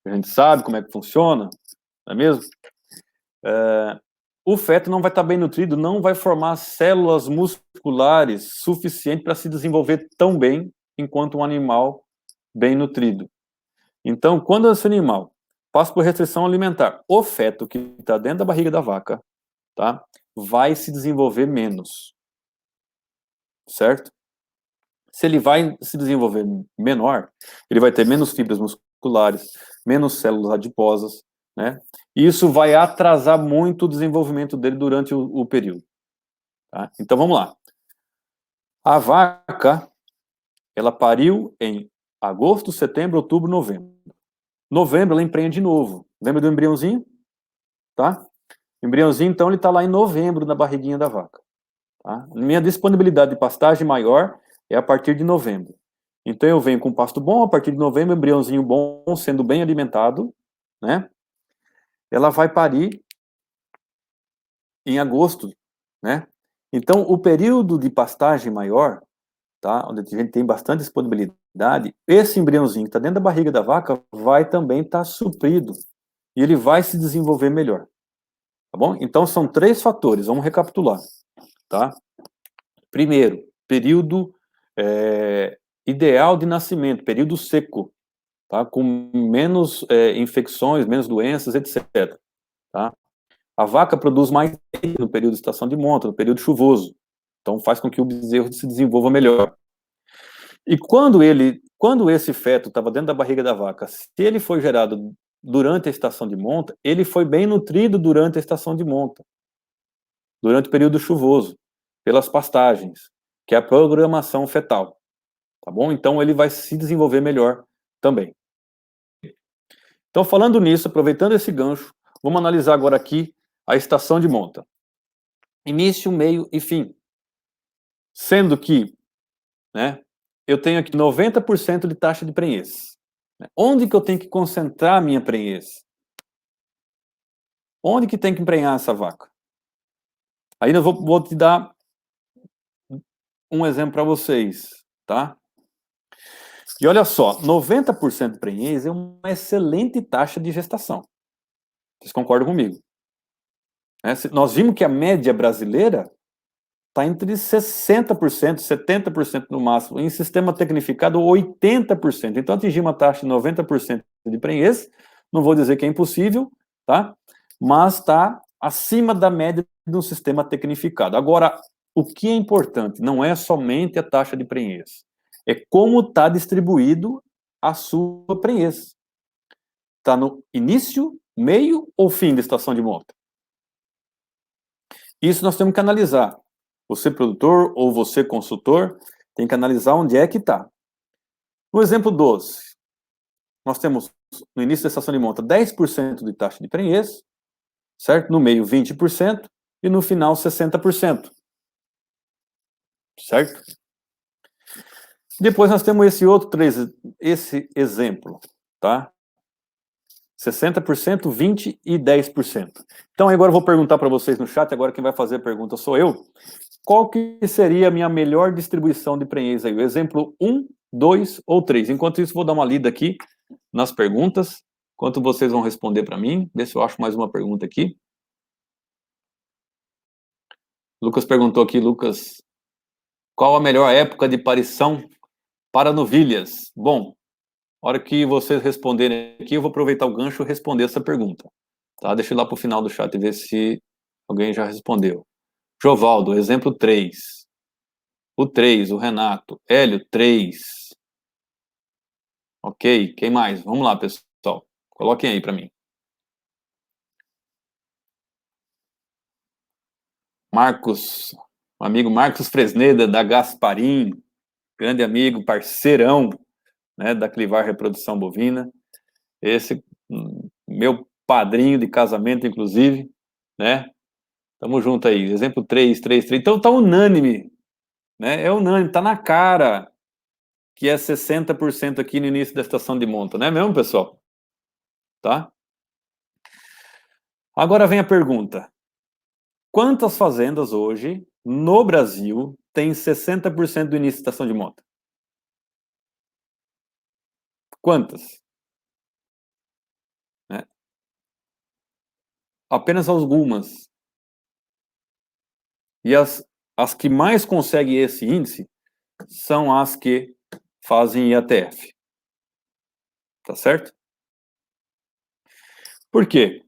A gente sabe como é que funciona, não é mesmo? O feto não vai estar bem nutrido, não vai formar células musculares suficientes para se desenvolver tão bem enquanto um animal bem nutrido. Então, quando esse animal passa por restrição alimentar, o feto que está dentro da barriga da vaca, tá, vai se desenvolver menos, certo? Se ele vai se desenvolver menor, ele vai ter menos fibras musculares, menos células adiposas, né? E isso vai atrasar muito o desenvolvimento dele durante o período. Tá? Então, vamos lá. A vaca, ela pariu em agosto, setembro, outubro, novembro. Novembro, ela empreende de novo. Lembra do embriãozinho? Tá? O embriãozinho, então, ele está lá em novembro na barriguinha da vaca. Tá? Minha disponibilidade de pastagem maior é a partir de novembro. Então, eu venho com pasto bom, a partir de novembro, embriãozinho bom, sendo bem alimentado, né? Ela vai parir em agosto, né? Então, o período de pastagem maior, tá? Onde a gente tem bastante disponibilidade, esse embriãozinho que está dentro da barriga da vaca vai também estar suprido e ele vai se desenvolver melhor, tá bom? Então, são 3 fatores, vamos recapitular, tá? Primeiro, período ideal de nascimento, período seco, tá? Com menos infecções, menos doenças, etc. Tá? A vaca produz mais no período de estação de monta, no período chuvoso. Então faz com que o bezerro se desenvolva melhor. E quando esse feto estava dentro da barriga da vaca, se ele foi gerado durante a estação de monta, ele foi bem nutrido durante a estação de monta, durante o período chuvoso, pelas pastagens, que é a programação fetal. Tá bom? Então ele vai se desenvolver melhor também. Então, falando nisso, aproveitando esse gancho, vamos analisar agora aqui a estação de monta. Início, meio e fim. Sendo que, né, eu tenho aqui 90% de taxa de prenhez. Onde que eu tenho que concentrar a minha prenhez? Onde que tem que emprenhar essa vaca? Aí eu vou te dar um exemplo para vocês, tá? E olha só, 90% de prenhez é uma excelente taxa de gestação. Vocês concordam comigo? Nós vimos que a média brasileira está entre 60%, 70% no máximo. Em sistema tecnificado, 80%. Então, atingir uma taxa de 90% de prenhez, não vou dizer que é impossível, tá? Mas está acima da média de um sistema tecnificado. Agora, o que é importante não é somente a taxa de prenhez, é como está distribuído a sua prenhez. Está no início, meio ou fim da estação de monta? Isso nós temos que analisar. Você, produtor, ou você, consultor, tem que analisar onde é que está. No exemplo 12, nós temos, no início da estação de monta, 10% de taxa de prenhez, certo? No meio, 20%, e no final, 60%. Certo? Depois nós temos esse exemplo, tá? 60%, 20% e 10%. Então, agora eu vou perguntar para vocês no chat, agora quem vai fazer a pergunta sou eu. Qual que seria a minha melhor distribuição de prenhez aí? O exemplo 1, 2 ou 3? Enquanto isso, vou dar uma lida aqui nas perguntas, enquanto vocês vão responder para mim. Ver se eu acho mais uma pergunta aqui. Lucas perguntou aqui, Lucas, qual a melhor época de parição para novilhas? Bom, a hora que vocês responderem aqui, eu vou aproveitar o gancho e responder essa pergunta. Tá? Deixa eu ir lá para o final do chat e ver se alguém já respondeu. Jovaldo, exemplo 3. O 3, o Renato. Hélio, 3. Ok, quem mais? Vamos lá, pessoal. Coloquem aí para mim. Marcos, o amigo Marcos Fresneda, da Gasparim, grande amigo, parceirão, né, da Clivar Reprodução Bovina. Esse, meu padrinho de casamento, inclusive, né? Tamo junto aí. Exemplo 3, 3, 3. Então tá unânime, né? É unânime, tá na cara que é 60% aqui no início da estação de monta, não é mesmo, pessoal? Tá? Agora vem a pergunta. Quantas fazendas hoje, no Brasil, tem 60% do início da estação de monta? Quantas? Né? Apenas algumas. E as que mais conseguem esse índice são as que fazem IATF. Tá certo? Por quê?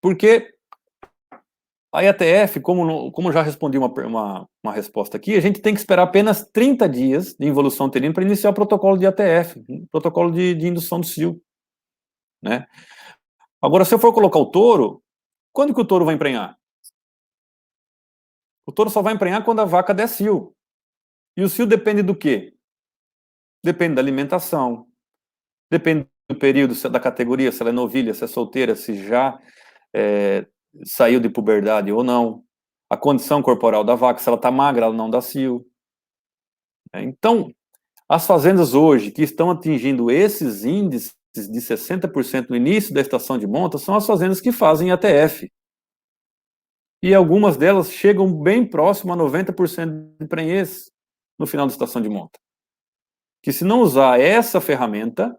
Porque a IATF, como já respondi uma resposta aqui, a gente tem que esperar apenas 30 dias de involução uterina para iniciar o protocolo de IATF, protocolo de indução do cio. Né? Agora, se eu for colocar o touro, quando que o touro vai emprenhar? O touro só vai emprenhar quando a vaca der cio. E o cio depende do quê? Depende da alimentação, depende do período, da categoria, se ela é novilha, se é solteira, se já saiu de puberdade ou não, a condição corporal da vaca, se ela está magra, ela não dá cio. Então, as fazendas hoje que estão atingindo esses índices de 60% no início da estação de monta são as fazendas que fazem ATF. E algumas delas chegam bem próximo a 90% de prenhez no final da estação de monta. Que se não usar essa ferramenta,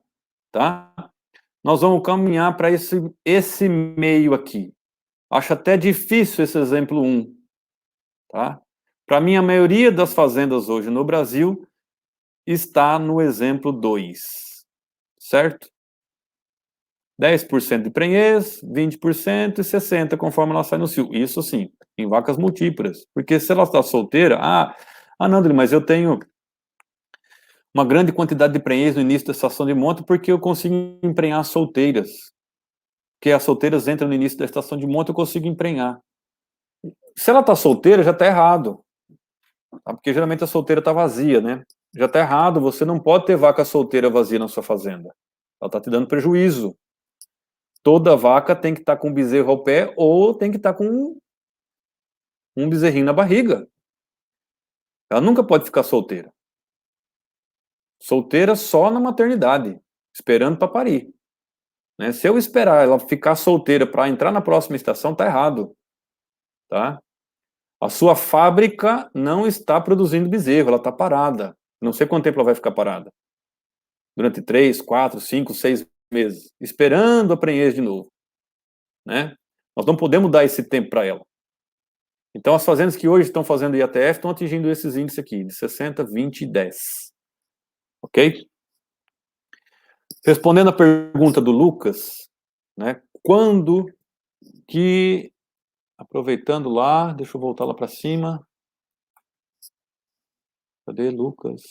tá, nós vamos caminhar para esse meio aqui. Acho até difícil esse exemplo 1. Tá? Para mim, a maioria das fazendas hoje no Brasil está no exemplo 2. Certo? 10% de prenhez, 20% e 60% conforme ela sai no cio. Isso sim, em vacas multíparas. Porque se ela está solteira, Nandri, mas eu tenho uma grande quantidade de prenhez no início da estação de monta porque eu consigo emprenhar solteiras. Porque as solteiras entram no início da estação de monta, eu consigo emprenhar. Se ela está solteira, já está errado. Tá? Porque geralmente a solteira está vazia, né? Já está errado, você não pode ter vaca solteira vazia na sua fazenda. Ela está te dando prejuízo. Toda vaca tem que estar com um bezerro ao pé ou tem que estar com um bezerrinho na barriga. Ela nunca pode ficar solteira. Solteira só na maternidade, esperando para parir. Né? Se eu esperar ela ficar solteira para entrar na próxima estação, tá errado. Tá? A sua fábrica não está produzindo bezerro, ela está parada. Não sei quanto tempo ela vai ficar parada. Durante 3, 4, 5, 6 meses, esperando a prenhez de novo. Né? Nós não podemos dar esse tempo para ela. Então, as fazendas que hoje estão fazendo IATF estão atingindo esses índices aqui, de 60, 20 e 10. Ok? Respondendo a pergunta do Lucas, né, quando que, aproveitando lá, deixa eu voltar lá para cima. Cadê Lucas?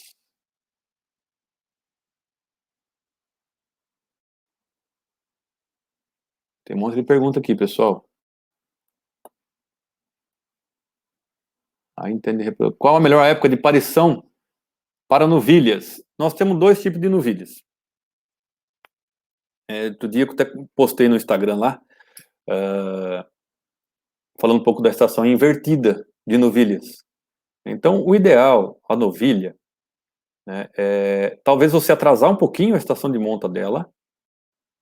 Tem um monte de pergunta aqui, pessoal. Qual a melhor época de parição para novilhas? Nós temos 2 tipos de novilhas. Outro dia que eu até postei no Instagram lá, falando um pouco da estação invertida de novilhas. Então, o ideal, a novilha, né, talvez você atrasar um pouquinho a estação de monta dela,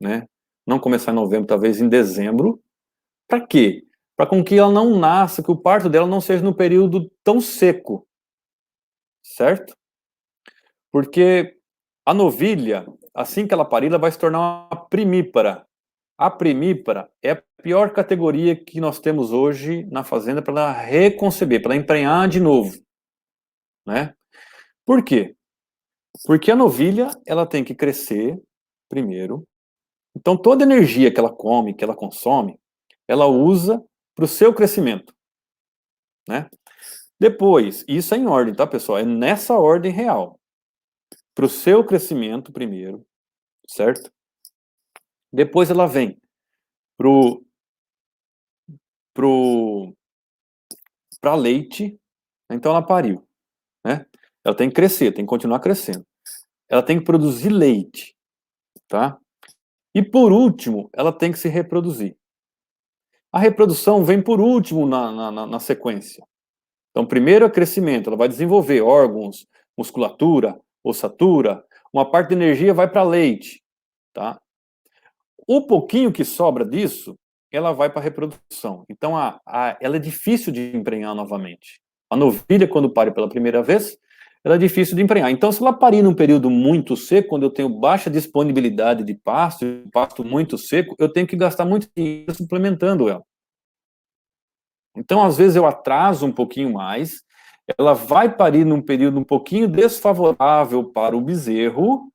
né, não começar em novembro, talvez em dezembro. Para quê? Para com que ela não nasça, que o parto dela não seja no período tão seco, certo? Porque a novilha, assim que ela parir, ela vai se tornar uma primípara. A primípara é a pior categoria que nós temos hoje na fazenda para ela reconceber, para ela emprenhar de novo, né? Por quê? Porque a novilha, ela tem que crescer primeiro. Então, toda energia que ela come, que ela consome, ela usa para o seu crescimento, né? Depois, isso é em ordem, tá, pessoal? É nessa ordem real. Para o seu crescimento primeiro, certo? Depois ela vem para leite. Então ela pariu, né? Ela tem que crescer, tem que continuar crescendo. Ela tem que produzir leite, tá? E por último, ela tem que se reproduzir. A reprodução vem por último na sequência. Então, primeiro é crescimento, ela vai desenvolver órgãos, musculatura, ossatura, uma parte da energia vai para leite, tá? O pouquinho que sobra disso, ela vai para a reprodução. Então, ela é difícil de emprenhar novamente. A novilha, quando pare pela primeira vez, ela é difícil de emprenhar. Então, se ela parir num período muito seco, quando eu tenho baixa disponibilidade de pasto muito seco, eu tenho que gastar muito dinheiro suplementando ela. Então, às vezes, eu atraso um pouquinho mais, ela vai parir num período um pouquinho desfavorável para o bezerro,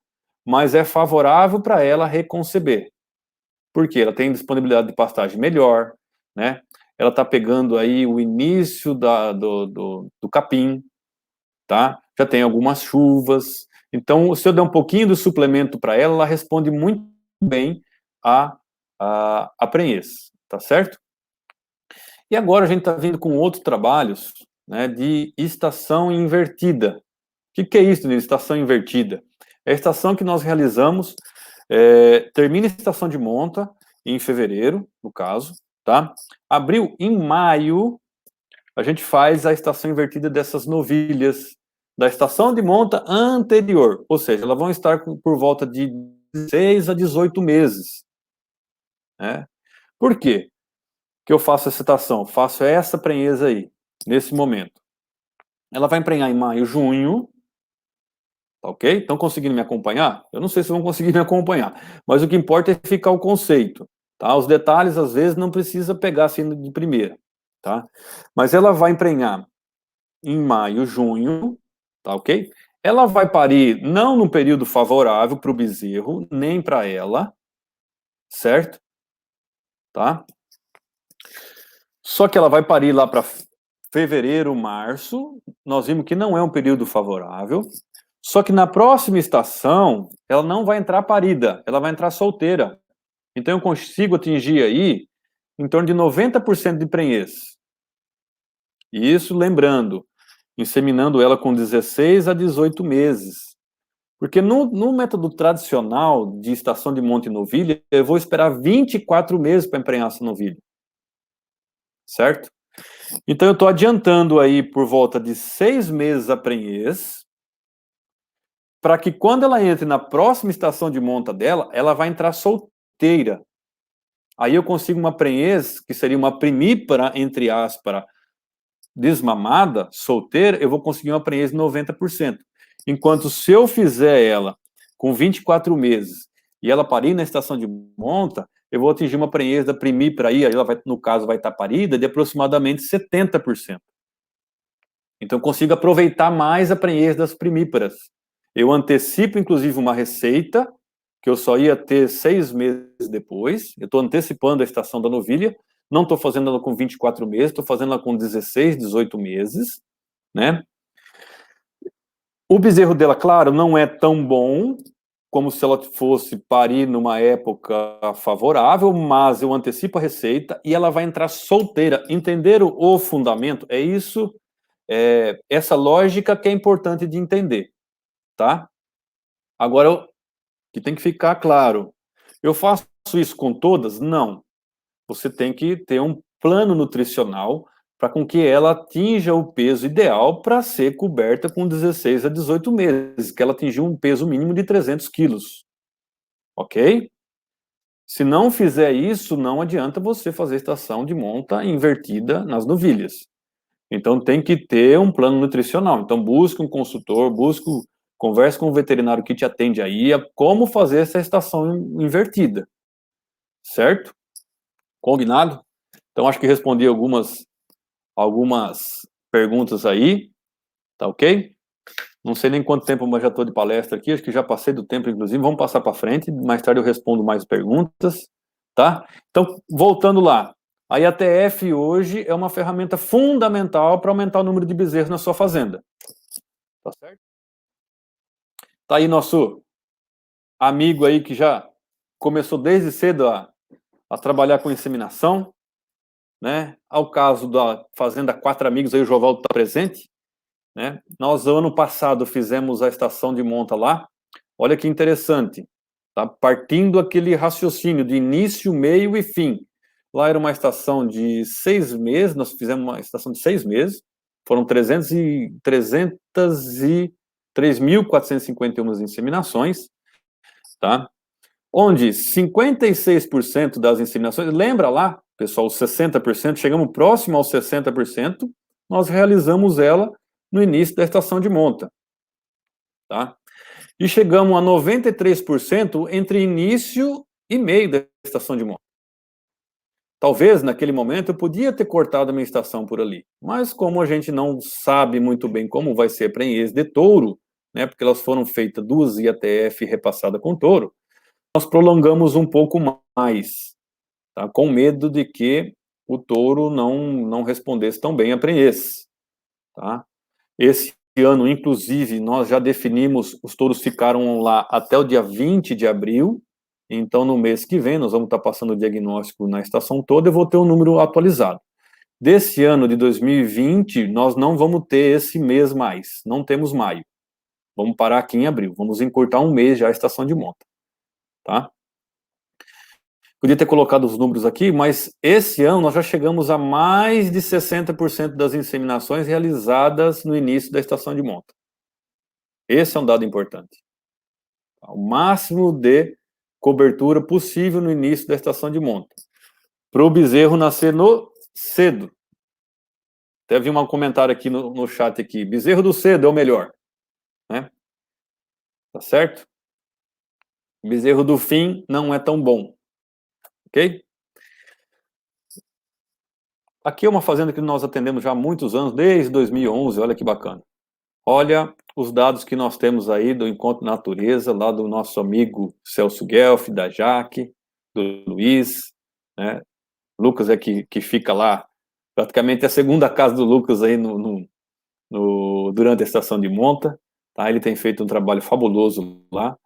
mas é favorável para ela reconceber. Por quê? Ela tem disponibilidade de pastagem melhor, né? Ela está pegando aí o início do capim, tá? Já tem algumas chuvas. Então, se eu der um pouquinho do suplemento para ela, ela responde muito bem a prenhez, tá certo? E agora a gente está vindo com outros trabalhos, né, de estação invertida. O que é isso de estação invertida? É a estação que nós realizamos, termina a estação de monta em fevereiro, no caso, tá? Abril, em maio, a gente faz a estação invertida dessas novilhas da estação de monta anterior, ou seja, elas vão estar por volta de 16 a 18 meses, né? Por quê que eu faço essa estação? Faço essa prenhez aí, nesse momento. Ela vai emprenhar em maio, junho, tá ok? Estão conseguindo me acompanhar? Eu não sei se vão conseguir me acompanhar, mas o que importa é ficar o conceito, tá? Os detalhes, às vezes, não precisa pegar assim de primeira, tá? Mas ela vai emprenhar em maio, junho, tá ok? Ela vai parir não num período favorável para o bezerro, nem para ela, certo? Tá? Só que ela vai parir lá para fevereiro, março, nós vimos que não é um período favorável, só que na próxima estação, ela não vai entrar parida, ela vai entrar solteira. Então eu consigo atingir aí em torno de 90% de prenhez. Isso, lembrando, inseminando ela com 16 a 18 meses. Porque no método tradicional de estação de monte e novilha, eu vou esperar 24 meses para emprenhar essa novilha. Certo? Então eu estou adiantando aí por volta de 6 meses a prenhez, para que quando ela entre na próxima estação de monta dela, ela vai entrar solteira. Aí eu consigo uma prenhez, que seria uma primípara, entre aspas, desmamada, solteira, eu vou conseguir uma prenhez de 90%. Enquanto se eu fizer ela com 24 meses e ela parir na estação de monta, eu vou atingir uma prenhez da primípara aí ela vai, no caso, vai estar parida de aproximadamente 70%. Então eu consigo aproveitar mais a prenhez das primíparas. Eu antecipo, inclusive, uma receita que eu só ia ter 6 meses depois. Eu estou antecipando a estação da novilha. Não estou fazendo ela com 24 meses, estou fazendo ela com 16, 18 meses, né? O bezerro dela, claro, não é tão bom como se ela fosse parir numa época favorável, mas eu antecipo a receita e ela vai entrar solteira. Entenderam o fundamento? É isso, essa lógica que é importante de entender, tá? Agora, que tem que ficar claro, eu faço isso com todas? Não. Você tem que ter um plano nutricional para com que ela atinja o peso ideal para ser coberta com 16 a 18 meses, que ela atingiu um peso mínimo de 300 quilos. Ok? Se não fizer isso, não adianta você fazer estação de monta invertida nas novilhas. Então tem que ter um plano nutricional. Então busque um consultor, busque converse com o veterinário que te atende aí, como fazer essa estação invertida, certo? Combinado? Então, acho que respondi algumas perguntas aí, tá ok? Não sei nem quanto tempo, mas já estou de palestra aqui, acho que já passei do tempo, inclusive, vamos passar para frente, mais tarde eu respondo mais perguntas, tá? Então, voltando lá, a IATF hoje é uma ferramenta fundamental para aumentar o número de bezerros na sua fazenda, tá certo? Tá aí nosso amigo aí que já começou desde cedo a trabalhar com inseminação, né? Ao caso da Fazenda Quatro Amigos, aí o Jovaldo está presente, né? Nós, ano passado, fizemos a estação de monta lá. Olha que interessante, tá? Partindo aquele raciocínio de início, meio e fim. Lá era uma estação de 6 meses, nós fizemos uma estação de 6 meses, foram 3.451 inseminações, tá? Onde 56% das inseminações, lembra lá, pessoal, os 60%, chegamos próximo aos 60%, nós realizamos ela no início da estação de monta, tá? E chegamos a 93% entre início e meio da estação de monta. Talvez, naquele momento, eu podia ter cortado a minha estação por ali, mas como a gente não sabe muito bem como vai ser a prenhez de touro, né, porque elas foram feitas duas IATF repassada com touro, nós prolongamos um pouco mais, tá, com medo de que o touro não respondesse tão bem a prenhez, tá? Esse ano, inclusive, nós já definimos, os touros ficaram lá até o dia 20 de abril, então no mês que vem nós vamos estar passando o diagnóstico na estação toda, eu vou ter um número atualizado. Desse ano de 2020, nós não vamos ter esse mês mais, não temos maio. Vamos parar aqui em abril, vamos encurtar um mês já a estação de monta, tá? Podia ter colocado os números aqui, mas esse ano nós já chegamos a mais de 60% das inseminações realizadas no início da estação de monta. Esse é um dado importante. O máximo de cobertura possível no início da estação de monta. Para o bezerro nascer no cedo. Até vi um comentário aqui no chat aqui. Bezerro do cedo é o melhor. Né? Tá certo? Bezerro do fim não é tão bom. Ok? Aqui é uma fazenda que nós atendemos já há muitos anos, desde 2011, olha que bacana. Olha os dados que nós temos aí do Encontro Natureza, lá do nosso amigo Celso Guelph, da Jaque, do Luiz, né? Lucas é que fica lá, praticamente a segunda casa do Lucas aí durante a estação de monta, tá? Ele tem feito um trabalho fabuloso lá,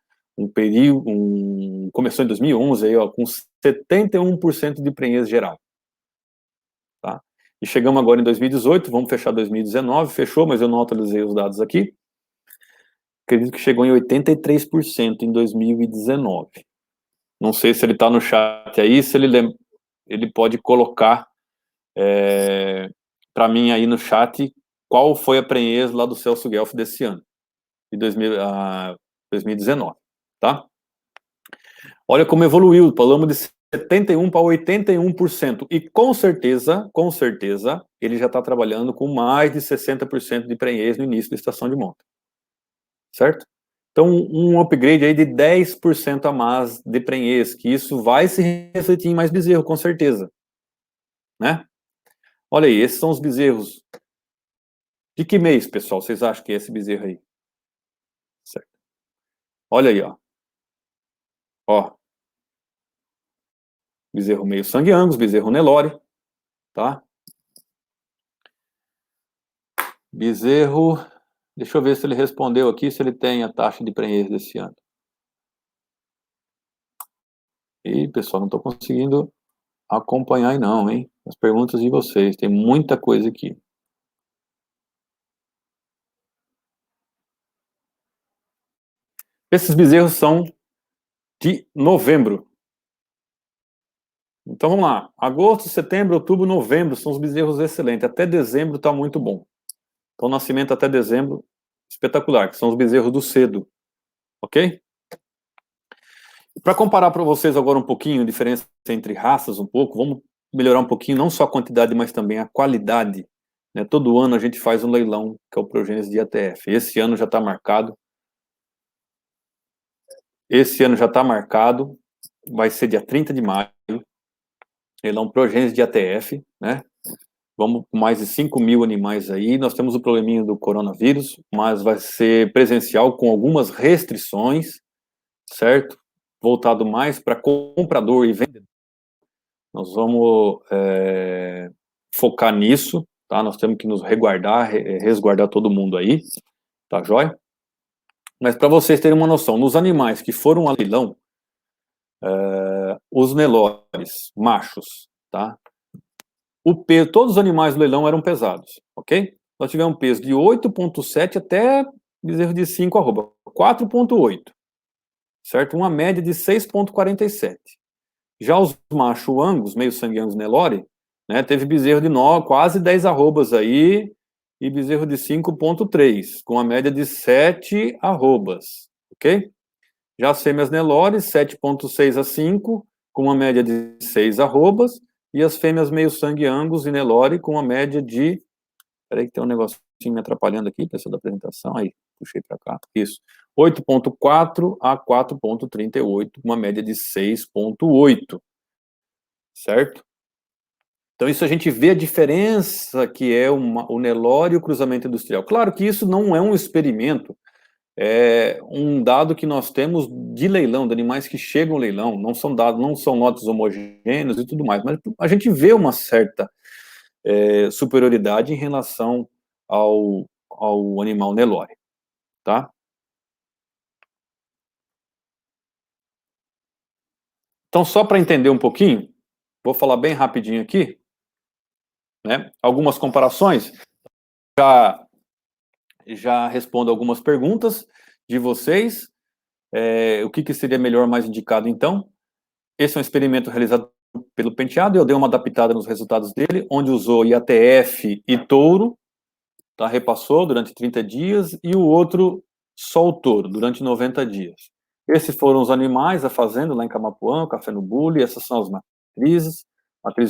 começou em 2011 aí, ó, com 71% de prenhez geral. Tá? E chegamos agora em 2018, vamos fechar 2019, fechou, mas eu não atualizei os dados aqui. Acredito que chegou em 83% em 2019. Não sei se ele está no chat aí, se ele pode colocar para mim aí no chat qual foi a prenhez lá do Celso Guelph desse ano, de 2019, tá? Olha como evoluiu, falamos de 71% para 81%, e com certeza, ele já está trabalhando com mais de 60% de prenhez no início da estação de monta, certo? Então, um upgrade aí de 10% a mais de prenhez, que isso vai se refletir em mais bezerro, com certeza, né? Olha aí, esses são os bezerros. De que mês, pessoal, vocês acham que é esse bezerro aí? Certo. Olha aí, ó. Ó. Bezerro meio sangue Angus, bezerro Nelore, tá? Bezerro, deixa eu ver se ele respondeu aqui, se ele tem a taxa de prenhez desse ano. Ih, pessoal, não estou conseguindo acompanhar aí não, hein? As perguntas de vocês, tem muita coisa aqui. Esses bezerros são de novembro. Então vamos lá. Agosto, setembro, outubro, novembro são os bezerros excelentes. Até dezembro está muito bom. Então, nascimento até dezembro, espetacular, que são os bezerros do cedo. Ok? Para comparar para vocês agora um pouquinho a diferença entre raças, um pouco, vamos melhorar um pouquinho, não só a quantidade, mas também a qualidade. Né? Todo ano a gente faz um leilão, que é o Progênese de IATF. Esse ano já está marcado esse ano já está marcado, vai ser dia 30 de maio, leilão Progênese de ATF, né? Vamos com mais de 5 mil animais aí, nós temos o probleminha do coronavírus, mas vai ser presencial com algumas restrições, certo? Voltado mais para comprador e vendedor. Nós vamos focar nisso, tá? Nós temos que nos resguardar todo mundo aí, tá joia? Mas para vocês terem uma noção, nos animais que foram a leilão, os Nelores, machos, tá? O peso, todos os animais do leilão eram pesados, ok? Nós tivemos um peso de 8,7 até bezerro de 5 arroba, 4,8, certo? Uma média de 6,47. Já os machos angus, meio sangue angus Nelore, né, teve bezerro de 9, quase 10 arrobas aí, e bezerro de 5,3, com uma média de 7 arrobas, ok? Já as fêmeas Nelore, 7,6 a 5, com uma média de 6 arrobas, e as fêmeas meio sangue angus e Nelore, com uma média de... Peraí que tem um negocinho me atrapalhando aqui, pessoal da apresentação, aí, puxei para cá, isso. 8,4 a 4,38, uma média de 6,8, certo? Então, isso a gente vê a diferença que é o Nelore e o cruzamento industrial. Claro que isso não é um experimento, é um dado que nós temos de leilão, de animais que chegam ao leilão, não são dados, não são notas homogêneas e tudo mais, mas a gente vê uma certa superioridade em relação ao animal Nelore, tá? Então, só para entender um pouquinho, vou falar bem rapidinho aqui, né? Algumas comparações, já respondo algumas perguntas de vocês. O que seria melhor, mais indicado, então? Esse é um experimento realizado pelo Penteado, eu dei uma adaptada nos resultados dele, onde usou IATF e touro, tá? Repassou durante 30 dias, e o outro só o touro, durante 90 dias. Esses foram os animais, a fazenda lá em Camapuã, Café no Bule, essas são as matrizes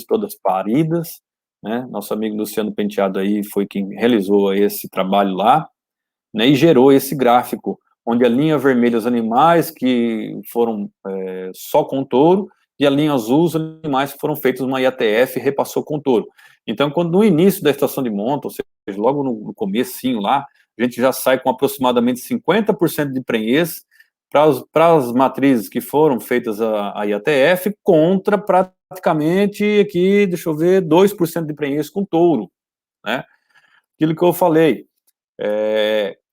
todas paridas, né? Nosso amigo Luciano Penteado aí foi quem realizou esse trabalho lá, né? E gerou esse gráfico, onde a linha vermelha os animais que foram só com touro, e a linha azul os animais que foram feitos uma IATF e repassou com touro. Então, quando no início da estação de monta, ou seja, logo no comecinho lá, a gente já sai com aproximadamente 50% de prenhez para as matrizes que foram feitas a IATF, contra praticamente aqui, deixa eu ver, 2% de prenhez com touro, né? Aquilo que eu falei,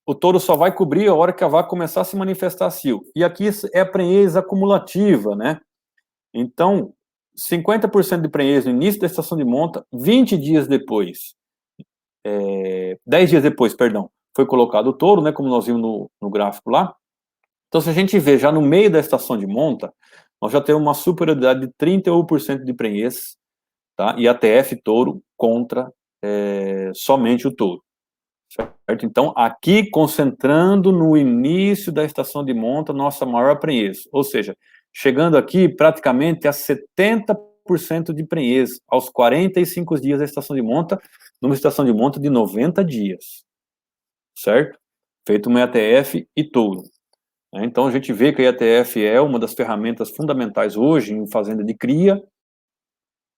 o touro só vai cobrir a hora que a vaca começar a se manifestar cio. E aqui é a prenhez acumulativa, né? Então, 50% de prenhez no início da estação de monta, 20 dias depois, 10 dias depois, perdão, foi colocado o touro, né, como nós vimos no gráfico lá. Então, se a gente vê já no meio da estação de monta, nós já temos uma superioridade de 31% de prenhez, tá? E ATF touro contra somente o touro. Certo? Então, aqui concentrando no início da estação de monta, nossa maior prenhez, ou seja, chegando aqui praticamente a 70% de prenhez aos 45 dias da estação de monta, numa estação de monta de 90 dias, certo? Feito uma IATF e touro. Então, a gente vê que a IATF é uma das ferramentas fundamentais hoje em fazenda de cria,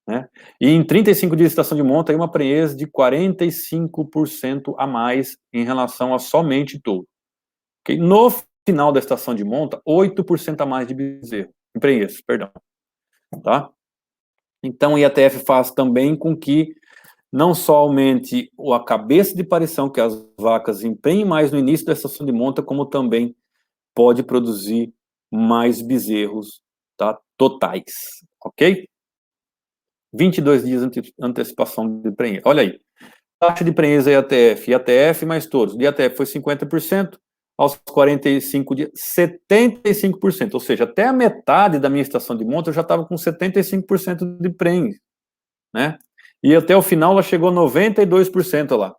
né? E em 35 dias de estação de monta, aí uma prenhez de 45% a mais em relação a somente touro. Okay? No final da estação de monta, 8% a mais de bezerro, em prenhez, perdão. Tá? Então, o IATF faz também com que não só aumente a cabeça de parição, que as vacas empenhem mais no início da estação de monta, como também pode produzir mais bezerros, tá? Totais, ok? 22 dias de antecipação de prenhez. Olha aí, taxa de prenhez IATF, IATF mais todos. De IATF foi 50%, aos 45 dias, 75%, ou seja, até a metade da minha estação de monta eu já estava com 75% de prenhez, né? E até o final ela chegou a 92% lá.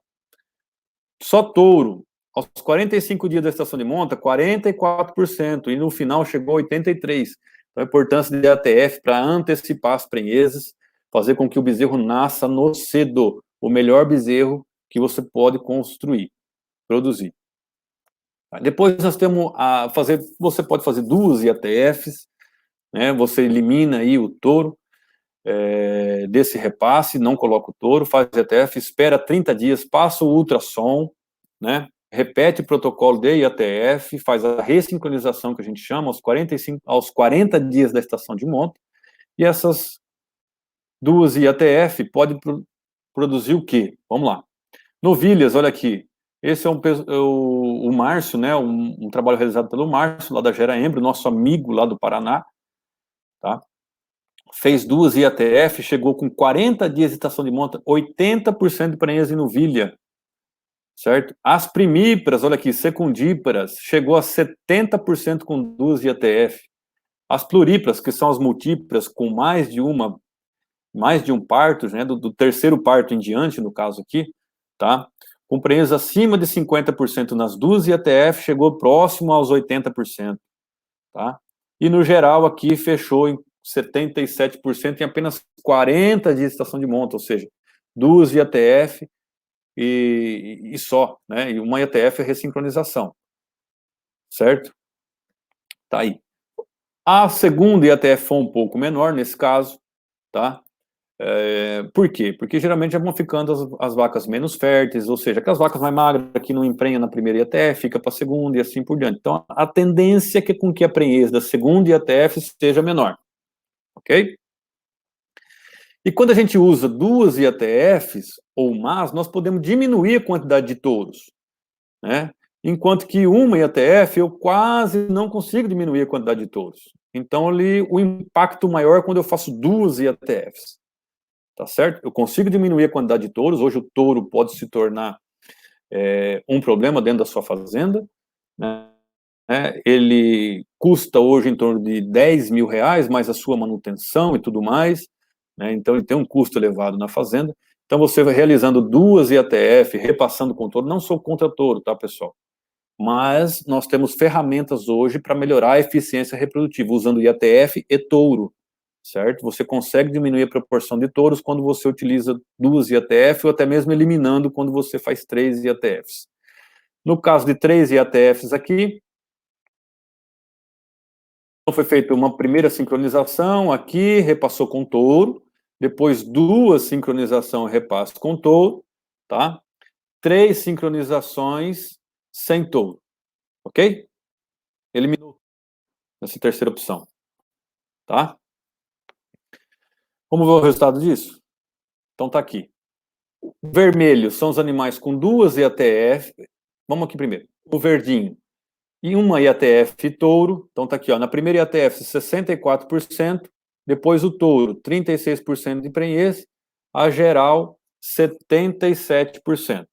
Só touro, aos 45 dias da estação de monta, 44%, e no final chegou a 83%. Então, a importância de ATF para antecipar as prenhezes, fazer com que o bezerro nasça no cedo, o melhor bezerro que você pode construir, produzir. Depois nós temos você pode fazer 2 IATFs, né? Você elimina aí o touro desse repasse, não coloca o touro, faz IATF, espera 30 dias, passa o ultrassom, né? Repete o protocolo de IATF, faz a ressincronização que a gente chama aos 40 dias da estação de monta, e essas 2 IATF podem produzir o quê? Vamos lá. Novilhas, olha aqui. Esse é o Márcio, né? Um trabalho realizado pelo Márcio, lá da Gera Embro, nosso amigo lá do Paraná, tá? Fez 2 IATF, chegou com 40 dias de estação de monta, 80% de prenhez em novilha, certo? As primíparas, olha aqui, secundíparas, chegou a 70% com 2 IATF. As pluríparas, que são as multíparas, com mais de um parto, né? Do terceiro parto em diante, no caso aqui, tá? Com prenhez acima de 50% nas 2 IATF, chegou próximo aos 80%, tá? E no geral aqui fechou em 77% em apenas 40 dias de estação de monta, ou seja, 2 IATF e só, né? E uma IATF é ressincronização, certo? Tá aí. A segunda IATF foi um pouco menor nesse caso, tá? Por quê? Porque geralmente já vão ficando as vacas menos férteis, ou seja, aquelas vacas mais magras que não emprenham na primeira IATF, fica para a segunda e assim por diante. Então, a tendência é que com que a prenhez da segunda IATF seja menor, ok? E quando a gente usa 2 IATFs ou mais, nós podemos diminuir a quantidade de touros, né? Enquanto que uma IATF eu quase não consigo diminuir a quantidade de touros. Então, o impacto maior é quando eu faço 2 IATFs. Tá certo? Eu consigo diminuir a quantidade de touros. Hoje o touro pode se tornar um problema dentro da sua fazenda, né? Ele custa hoje em torno de 10 mil reais, mais a sua manutenção e tudo mais, né? Então ele tem um custo elevado na fazenda. Então você vai realizando 2 IATF, repassando com touro. Não sou contra touro, tá, pessoal? Mas nós temos ferramentas hoje para melhorar a eficiência reprodutiva, usando IATF e touro, certo? Você consegue diminuir a proporção de touros quando você utiliza 2 IATF ou até mesmo eliminando quando você faz 3 IATFs. No caso de 3 IATFs aqui, foi feita uma primeira sincronização aqui, repassou com touro, depois 2 sincronizações, repasso com touro, tá? 3 sincronizações sem touro, ok? Eliminou essa terceira opção, tá? Vamos ver o resultado disso? Então tá aqui. Vermelho são os animais com 2 IATF. Vamos aqui primeiro. O verdinho e uma IATF touro. Então tá aqui, ó. Na primeira IATF, 64%. Depois o touro, 36% de prenhez. A geral, 77%.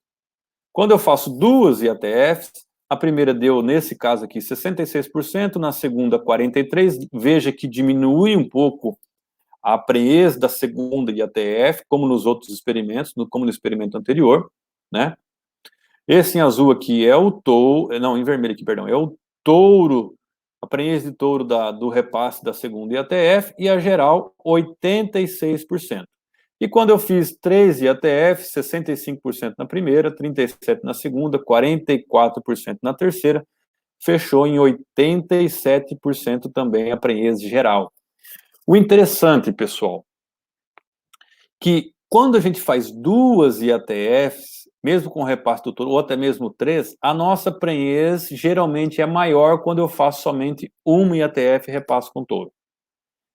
Quando eu faço 2 IATFs, a primeira deu, nesse caso aqui, 66%. Na segunda, 43%. Veja que diminui um pouco a prenhez da segunda IATF, como nos outros experimentos, como no experimento anterior, né? Esse em azul aqui é o touro, não, em vermelho aqui, perdão, é o touro, a prenhez de touro do repasse da segunda IATF, e a geral, 86%. E quando eu fiz 3 IATF, 65% na primeira, 37% na segunda, 44% na terceira, fechou em 87% também a prenhez geral. O interessante, pessoal, que quando a gente faz 2 IATFs, mesmo com repasse do touro, ou até mesmo 3, a nossa prenhez geralmente é maior quando eu faço somente uma IATF e repasso com touro.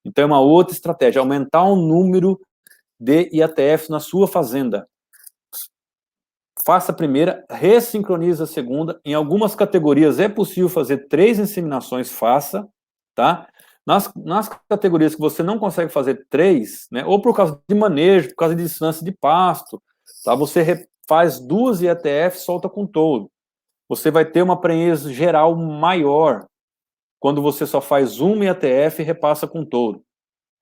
Então é uma outra estratégia, aumentar o número de IATFs na sua fazenda. Faça a primeira, ressincroniza a segunda. Em algumas categorias é possível fazer 3 inseminações, faça, tá? Nas categorias que você não consegue fazer 3, né, ou por causa de manejo, por causa de distância de pasto, tá? Você faz 2 IATF, solta com touro. Você vai ter uma prenhez geral maior quando você só faz uma IATF e repassa com touro,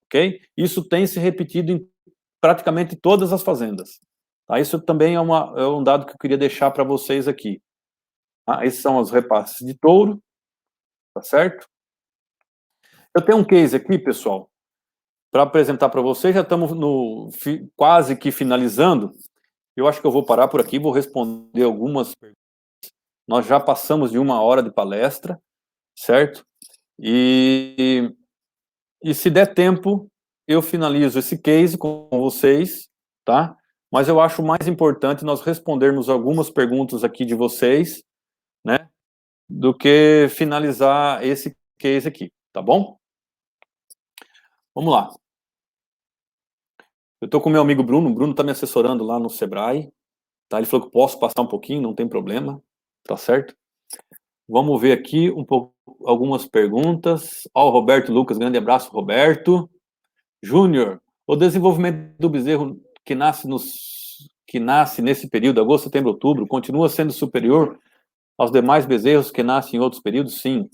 ok? Isso tem se repetido em praticamente todas as fazendas. Tá? Isso também é um dado que eu queria deixar para vocês aqui. Tá? Esses são os repasses de touro, tá certo? Eu tenho um case aqui, pessoal, para apresentar para vocês. Já estamos quase que finalizando. Eu acho que eu vou parar por aqui, vou responder algumas perguntas Nós já passamos de 1 hora de palestra, certo? E se der tempo, eu finalizo esse case com vocês, tá? Mas eu acho mais importante nós respondermos algumas perguntas aqui de vocês, né? Do que finalizar esse case aqui, tá bom? Vamos lá. Eu estou com meu amigo Bruno, o Bruno está me assessorando lá no Sebrae, tá? Ele falou que posso passar um pouquinho, não tem problema, tá certo? Vamos ver aqui algumas perguntas. Ó, o Roberto Lucas, grande abraço, Roberto. Júnior, o desenvolvimento do bezerro que nasce nesse período, agosto, setembro, outubro, continua sendo superior aos demais bezerros que nascem em outros períodos? Sim.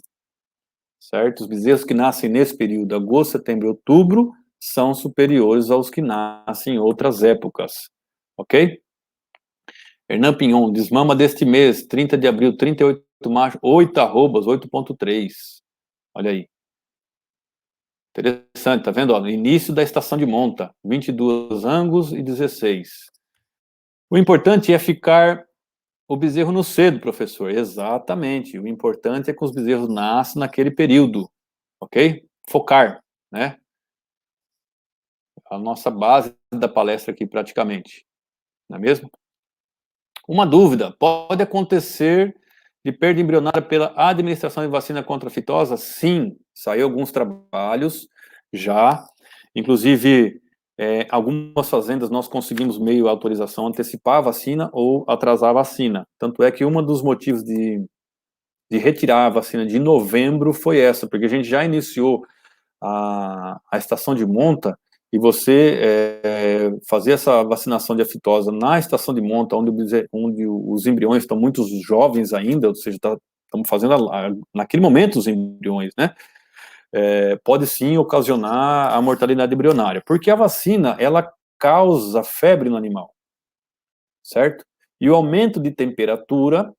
Certo? Os bezerros que nascem nesse período, agosto, setembro, outubro, são superiores aos que nascem em outras épocas. Ok? Hernan Pinhon, desmama deste mês, 30 de abril, 38 machos, 8 arrobas, 8,3. Olha aí. Interessante, tá vendo? Ó, no início da estação de monta, 22 angus e 16. O importante é ficar o bezerro no cedo, professor. Exatamente. O importante é que os bezerros nasçam naquele período, ok? Focar, né? A nossa base da palestra aqui, praticamente. Não é mesmo? Uma dúvida, pode acontecer de perda embrionária pela administração de vacina contra a fitose? Sim, saiu alguns trabalhos já, inclusive algumas fazendas nós conseguimos meio autorização antecipar a vacina ou atrasar a vacina, tanto é que um dos motivos de retirar a vacina de novembro foi essa, porque a gente já iniciou a estação de monta e você fazer essa vacinação de aftosa na estação de monta, onde os embriões estão muito jovens ainda, ou seja, estamos fazendo naquele momento os embriões, né? Pode sim ocasionar a mortalidade embrionária, porque a vacina, ela causa febre no animal, certo? E o aumento de temperatura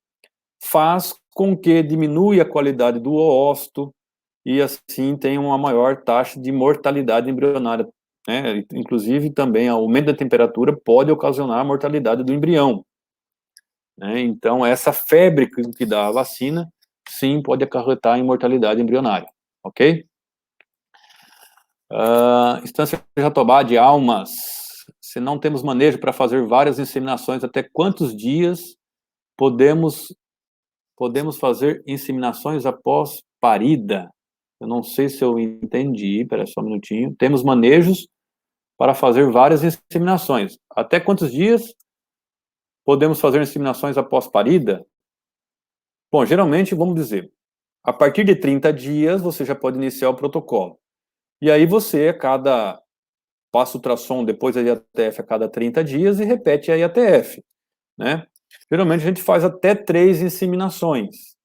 faz com que diminua a qualidade do oosto, e assim tem uma maior taxa de mortalidade embrionária, né? Inclusive também o aumento da temperatura pode ocasionar a mortalidade do embrião, né? Então essa febre que dá a vacina, sim, pode acarretar em mortalidade embrionária, ok? Estância Jatobá de Almas, se não temos manejo para fazer várias inseminações, até quantos dias podemos fazer inseminações após parida? Eu não sei se eu entendi, espera só um minutinho. Temos manejos para fazer várias inseminações. Até quantos dias podemos fazer inseminações após parida? Bom, geralmente, vamos dizer, a partir de 30 dias, você já pode iniciar o protocolo. E aí você, passa o ultrassom depois a IATF a cada 30 dias e repete a IATF, né? Geralmente a gente faz até 3 inseminações,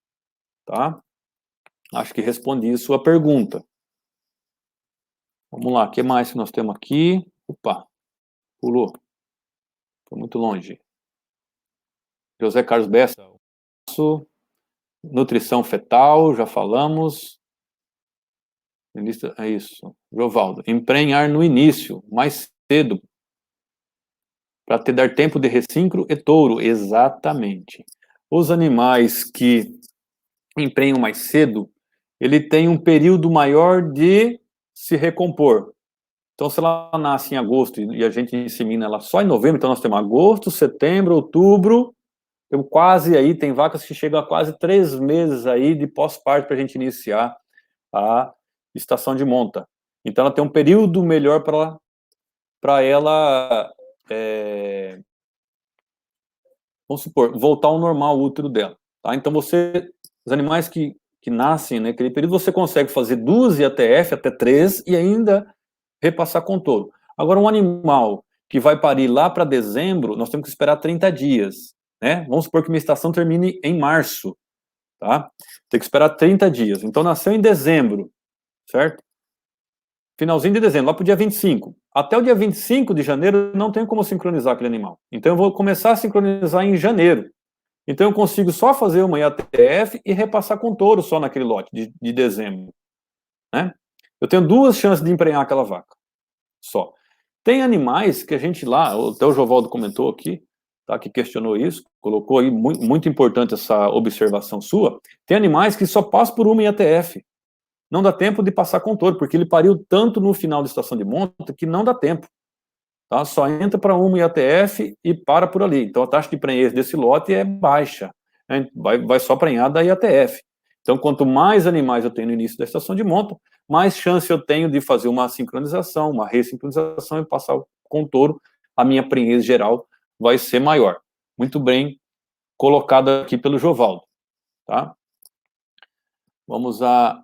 tá? Acho que respondi a sua pergunta. Vamos lá, o que mais que nós temos aqui? Opa, pulou. Foi muito longe. José Carlos Bessa, nutrição fetal, já falamos. É isso. Jovaldo, emprenhar no início, mais cedo, para te dar tempo de ressincro e touro. Exatamente. Os animais que emprenham mais cedo, ele tem um período maior de se recompor. Então, se ela nasce em agosto e a gente insemina ela só em novembro, então nós temos agosto, setembro, outubro, tem vacas que chegam a quase 3 meses aí de pós-parto para a gente iniciar a estação de monta. Então, ela tem um período melhor para ela, vamos supor, voltar ao normal o útero dela. Tá? Então, os animais que nascem naquele período, você consegue fazer 2 IATF, até 3, e ainda repassar com touro. Agora, um animal que vai parir lá para dezembro, nós temos que esperar 30 dias, né? Vamos supor que minha estação termine em março, tá? Tem que esperar 30 dias. Então, nasceu em dezembro, certo? Finalzinho de dezembro, lá para o dia 25. Até o dia 25 de janeiro, não tenho como sincronizar aquele animal. Então, eu vou começar a sincronizar em janeiro. Então, eu consigo só fazer uma IATF e repassar com touro só naquele lote de dezembro, né? Eu tenho 2 chances de emprenhar aquela vaca, só. Tem animais que a gente lá, até o Jovaldo comentou aqui, tá, que questionou isso, colocou aí, muito importante essa observação sua, tem animais que só passam por uma IATF, não dá tempo de passar com touro, porque ele pariu tanto no final da estação de monta que não dá tempo, tá, só entra para uma IATF e para por ali, então a taxa de prenhez desse lote é baixa, né? vai só prenhar da IATF. Então, quanto mais animais eu tenho no início da estação de monta, mais chance eu tenho de fazer uma sincronização, uma ressincronização e passar com o touro, a minha prenhez geral vai ser maior. Muito bem colocado aqui pelo Jovaldo, tá? Vamos a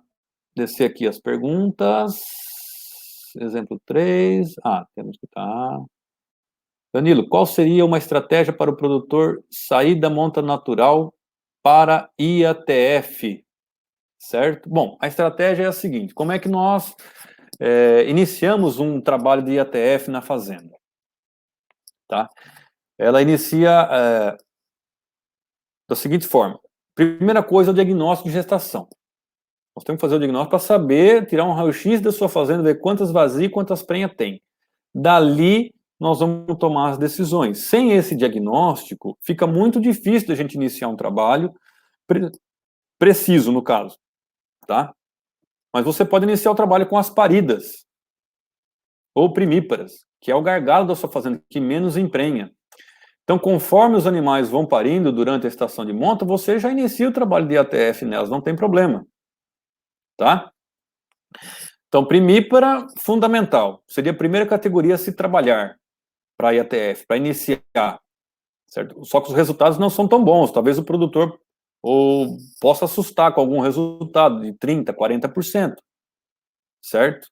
descer aqui as perguntas. Exemplo 3. Temos que estar... Danilo, qual seria uma estratégia para o produtor sair da monta natural para IATF? Certo? Bom, a estratégia é a seguinte, como é que nós iniciamos um trabalho de IATF na fazenda? Tá? Ela inicia da seguinte forma, primeira coisa, o diagnóstico de gestação. Nós temos que fazer o diagnóstico para saber, tirar um raio-x da sua fazenda, ver quantas vazias e quantas prenhas tem. Dali, nós vamos tomar as decisões. Sem esse diagnóstico, fica muito difícil a gente iniciar um trabalho preciso, no caso, tá? Mas você pode iniciar o trabalho com as paridas, ou primíparas, que é o gargalo da sua fazenda, que menos emprenha. Então, conforme os animais vão parindo durante a estação de monta, você já inicia o trabalho de IATF nelas, não tem problema. Tá? Então, primípara, fundamental. Seria a primeira categoria a se trabalhar para IATF, para iniciar. Certo? Só que os resultados não são tão bons. Talvez o produtor possa assustar com algum resultado de 30%, 40%. Certo?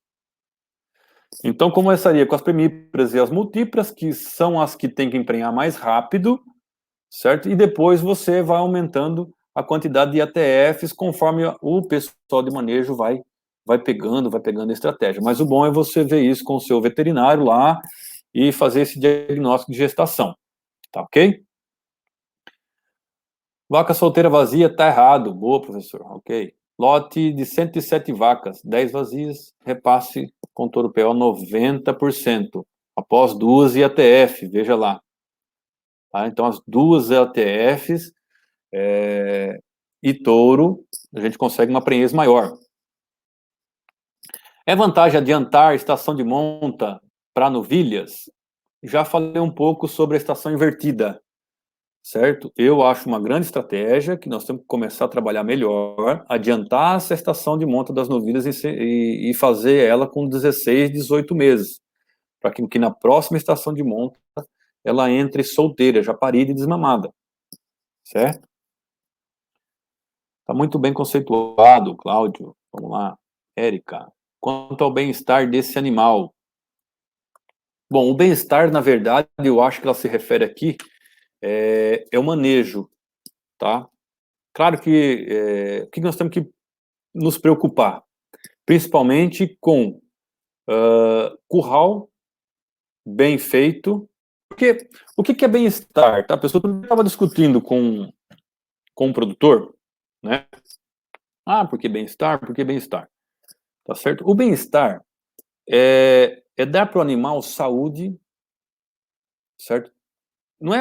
Então, começaria com as primíparas e as multíparas, que são as que têm que emprenhar mais rápido, certo? E depois você vai aumentando a quantidade de IATFs conforme o pessoal de manejo vai pegando a estratégia. Mas o bom é você ver isso com o seu veterinário lá e fazer esse diagnóstico de gestação, tá ok? Vaca solteira vazia, tá errado. Boa, professor, ok. Lote de 107 vacas, 10 vazias, repasse com touro PO 90%, após 2 IATF, veja lá. Tá? Então, as 2 IATFs e touro, a gente consegue uma prenhez maior. É vantagem adiantar a estação de monta para novilhas? Já falei um pouco sobre a estação invertida, certo? Eu acho uma grande estratégia que nós temos que começar a trabalhar melhor, adiantar essa estação de monta das novilhas e fazer ela com 16, 18 meses, para que na próxima estação de monta ela entre solteira, já parida e desmamada, certo? Está muito bem conceituado, Cláudio. Vamos lá. Érica. Quanto ao bem-estar desse animal. Bom, o bem-estar, na verdade, eu acho que ela se refere aqui é o manejo, tá? Claro que o que nós temos que nos preocupar? Principalmente com curral bem feito. Porque o que é bem-estar? Tá? A pessoa estava discutindo com o produtor, né? Por que bem-estar? Por que bem-estar? Tá certo? O bem-estar é dar para o animal saúde, certo? Não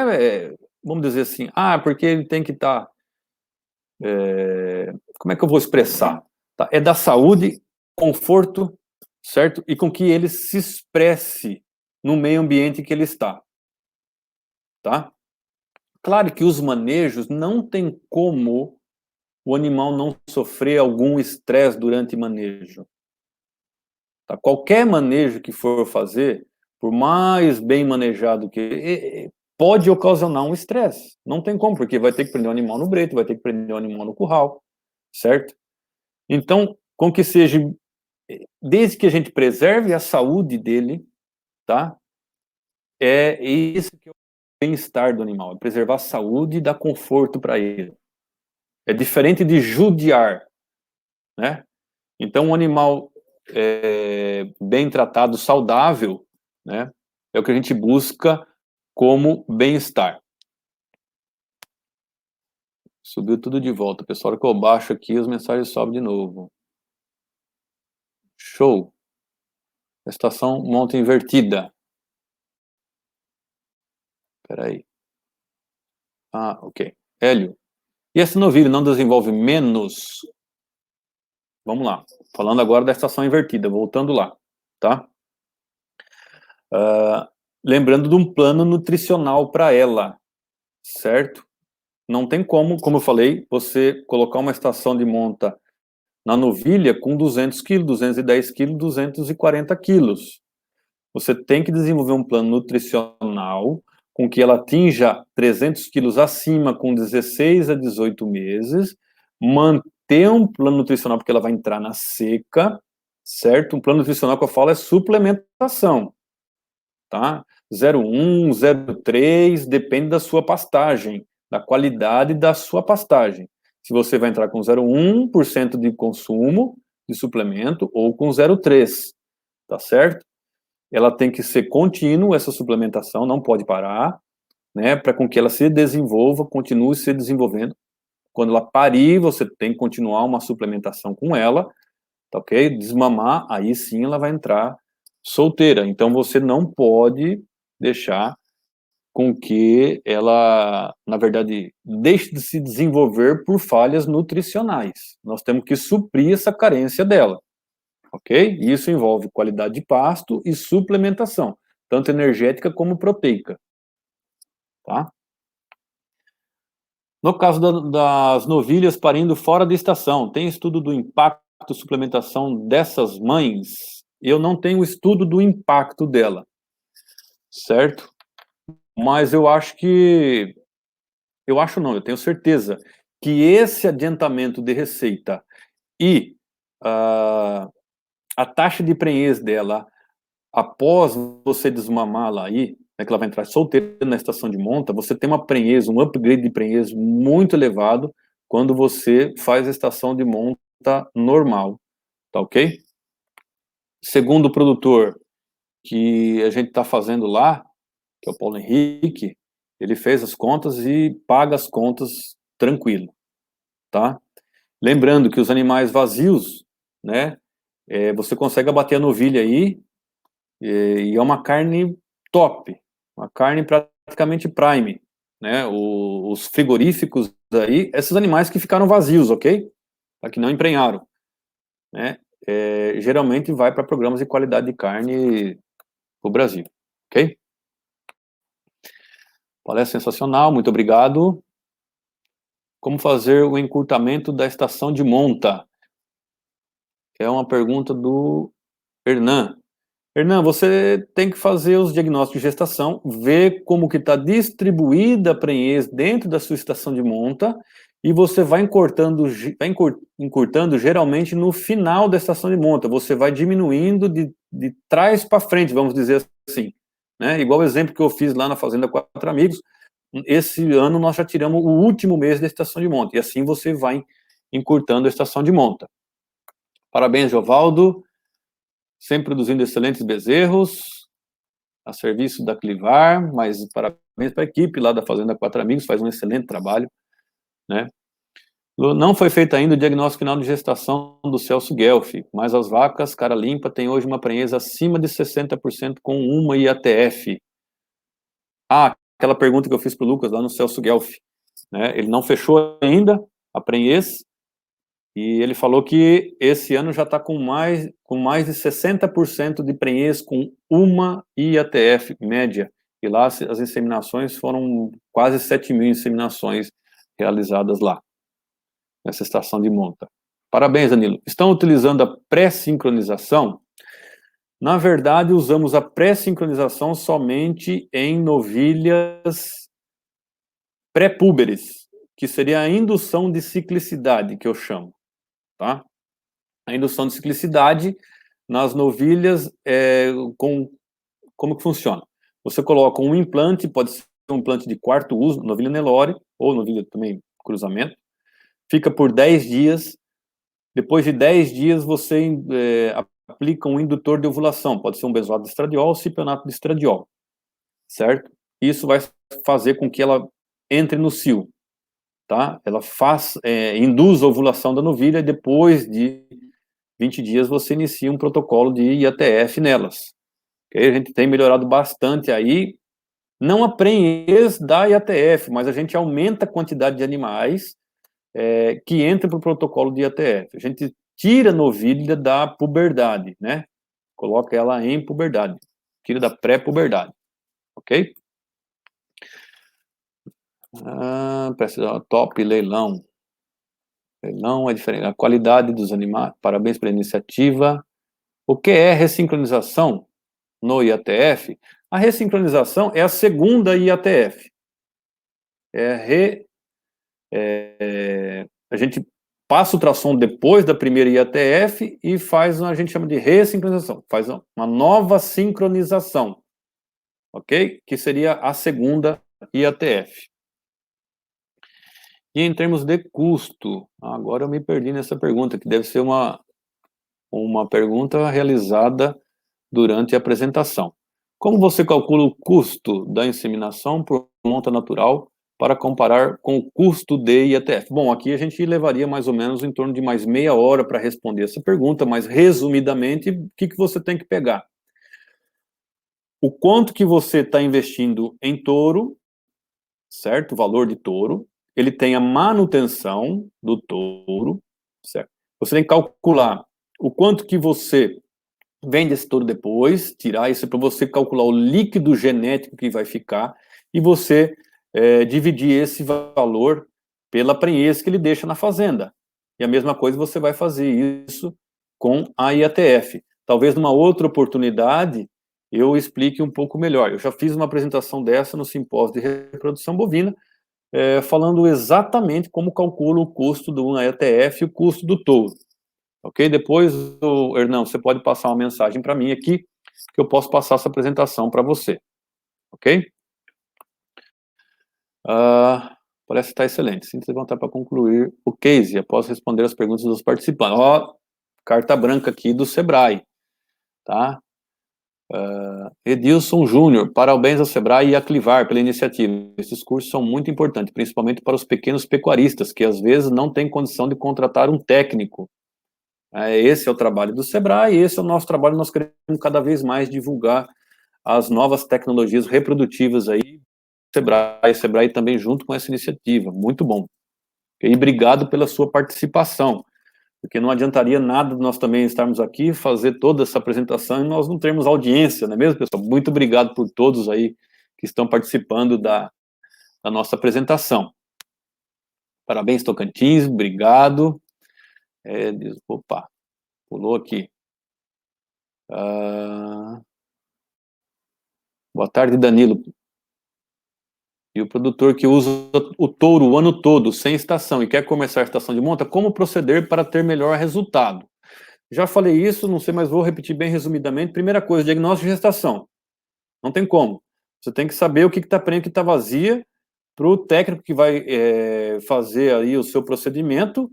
vamos dizer assim, porque ele tem que estar... como é que eu vou expressar? Tá? É dar saúde, conforto, certo? E com que ele se expresse no meio ambiente que ele está. Tá? Claro que os manejos não tem como o animal não sofrer algum estresse durante manejo. Tá? Qualquer manejo que for fazer, por mais bem manejado que pode ocasionar um estresse. Não tem como, porque vai ter que prender o animal no breito, vai ter que prender o animal no curral, certo? Então, com que seja, desde que a gente preserve a saúde dele, tá? É isso que é o bem-estar do animal, é preservar a saúde e dar conforto para ele. É diferente de judiar, né? Então, um animal bem tratado, saudável, né? É o que a gente busca como bem-estar. Subiu tudo de volta. Pessoal, hora que eu baixo aqui, as mensagens sobem de novo. Show. Estação monta invertida. Espera aí. Ah, ok. Hélio, e essa novilha não desenvolve menos? Vamos lá. Falando agora da estação invertida, voltando lá, tá? Lembrando de um plano nutricional para ela, certo? Não tem como eu falei, você colocar uma estação de monta na novilha com 200 quilos, 210 quilos, 240 quilos. Você tem que desenvolver um plano nutricional com que ela atinja 300 quilos acima com 16 a 18 meses, manter um plano nutricional porque ela vai entrar na seca, certo? Um plano nutricional que eu falo é suplementação, tá? 0,1, 0,3, depende da sua pastagem, da qualidade da sua pastagem. Se você vai entrar com 0,1% de consumo de suplemento ou com 0,3, tá certo? Ela tem que ser contínua, essa suplementação, não pode parar, né, para com que ela se desenvolva, continue se desenvolvendo. Quando ela parir, você tem que continuar uma suplementação com ela, tá ok? Desmamar, aí sim ela vai entrar solteira. Então você não pode deixar com que ela, na verdade, deixe de se desenvolver por falhas nutricionais. Nós temos que suprir essa carência dela, ok? E isso envolve qualidade de pasto e suplementação, tanto energética como proteica, tá? No caso das novilhas parindo fora da estação, tem estudo do impacto da suplementação dessas mães? Eu não tenho estudo do impacto dela, certo? Mas eu acho que, eu acho não, eu tenho certeza que esse adiantamento de receita e a taxa de prenhez dela após você desmamá-la aí, né, que ela vai entrar solteira na estação de monta, você tem uma prenhez, um upgrade de prenhez muito elevado quando você faz a estação de monta normal, tá ok? Segundo o produtor que a gente está fazendo lá, que é o Paulo Henrique, ele fez as contas e paga as contas tranquilo, tá? Lembrando que os animais vazios, né, você consegue abater a novilha aí, e é uma carne top, uma carne praticamente prime, né? Os frigoríficos aí, esses animais que ficaram vazios, ok? Que não emprenharam, né? Geralmente vai para programas de qualidade de carne do Brasil, ok? Palestra sensacional, muito obrigado. Como fazer o encurtamento da estação de monta? É uma pergunta do Hernan. Hernan, você tem que fazer os diagnósticos de gestação, ver como que está distribuída a prenhez dentro da sua estação de monta, e você vai encurtando geralmente no final da estação de monta, você vai diminuindo de trás para frente, vamos dizer assim, né? Igual o exemplo que eu fiz lá na Fazenda Quatro Amigos, esse ano nós já tiramos o último mês da estação de monta, e assim você vai encurtando a estação de monta. Parabéns, Jovaldo, sempre produzindo excelentes bezerros, a serviço da Clivar, mas parabéns para a equipe lá da Fazenda Quatro Amigos, faz um excelente trabalho, né? Não foi feito ainda o diagnóstico final de gestação do Celso Guelph, mas as vacas cara limpa têm hoje uma prenhez acima de 60% com uma IATF. Ah, aquela pergunta que eu fiz para o Lucas lá no Celso Guelph, né? Ele não fechou ainda a prenhez, e ele falou que esse ano já está com mais de 60% de prenhez com uma IATF média. E lá as inseminações foram quase 7.000 inseminações realizadas lá, nessa estação de monta. Parabéns, Danilo. Estão utilizando a pré-sincronização? Na verdade, usamos a pré-sincronização somente em novilhas pré-púberes, que seria a indução de ciclicidade, que eu chamo. Tá? A indução de ciclicidade nas novilhas, como que funciona? Você coloca um implante, pode ser um implante de quarto uso, novilha Nelore, ou novilha também cruzamento, fica por 10 dias, depois de 10 dias você aplica um indutor de ovulação, pode ser um benzoato de estradiol ou cipionato de estradiol, certo? Isso vai fazer com que ela entre no cio, tá? Ela induz a ovulação da novilha e depois de 20 dias você inicia um protocolo de IATF nelas. Okay? A gente tem melhorado bastante aí, Não a prenhez da IATF, mas a gente aumenta a quantidade de animais que entram para o protocolo de IATF. A gente tira a novilha da puberdade, né? Coloca ela em puberdade. Tira da pré-puberdade. Ok? Top leilão. Leilão é diferente. A qualidade dos animais. Parabéns pela iniciativa. O que é ressincronização no IATF? A ressincronização é a segunda IATF. A gente passa o ultrassom depois da primeira IATF e faz, a gente chama de ressincronização, faz uma nova sincronização, ok? Que seria a segunda IATF. E em termos de custo, agora eu me perdi nessa pergunta, que deve ser uma pergunta realizada durante a apresentação. Como você calcula o custo da inseminação por monta natural para comparar com o custo de IATF? Bom, aqui a gente levaria mais ou menos em torno de mais meia hora para responder essa pergunta, mas resumidamente, o que você tem que pegar? O quanto que você está investindo em touro, certo? O valor de touro. Ele tem a manutenção do touro, certo? Você tem que calcular o quanto que você vende esse touro depois, tirar isso para você calcular o líquido genético que vai ficar e você dividir esse valor pela prenhez que ele deixa na fazenda. E a mesma coisa você vai fazer isso com a IATF. Talvez numa outra oportunidade eu explique um pouco melhor. Eu já fiz uma apresentação dessa no simpósio de reprodução bovina, falando exatamente como calcula o custo do IATF e o custo do touro. Ok? Depois, Hernão, você pode passar uma mensagem para mim aqui, que eu posso passar essa apresentação para você. Ok? Parece que está excelente. Sim, levantar para concluir o case, após responder as perguntas dos participantes. Carta branca aqui do Sebrae. Tá? Edilson Júnior, parabéns ao Sebrae e à Clivar pela iniciativa. Esses cursos são muito importantes, principalmente para os pequenos pecuaristas, que às vezes não têm condição de contratar um técnico. Esse é o trabalho do Sebrae, esse é o nosso trabalho, nós queremos cada vez mais divulgar as novas tecnologias reprodutivas aí, Sebrae também junto com essa iniciativa, muito bom. E obrigado pela sua participação, porque não adiantaria nada nós também estarmos aqui, fazer toda essa apresentação e nós não termos audiência, não é mesmo, pessoal? Muito obrigado por todos aí que estão participando da nossa apresentação. Parabéns, Tocantins, obrigado. Opa, pulou aqui. Boa tarde, Danilo. E o produtor que usa o touro o ano todo, sem estação, e quer começar a estação de monta, como proceder para ter melhor resultado? Já falei isso, não sei, mas vou repetir bem resumidamente. Primeira coisa, diagnóstico de gestação. Não tem como. Você tem que saber o que está prenho, o que está vazia, para o técnico que vai fazer aí o seu procedimento,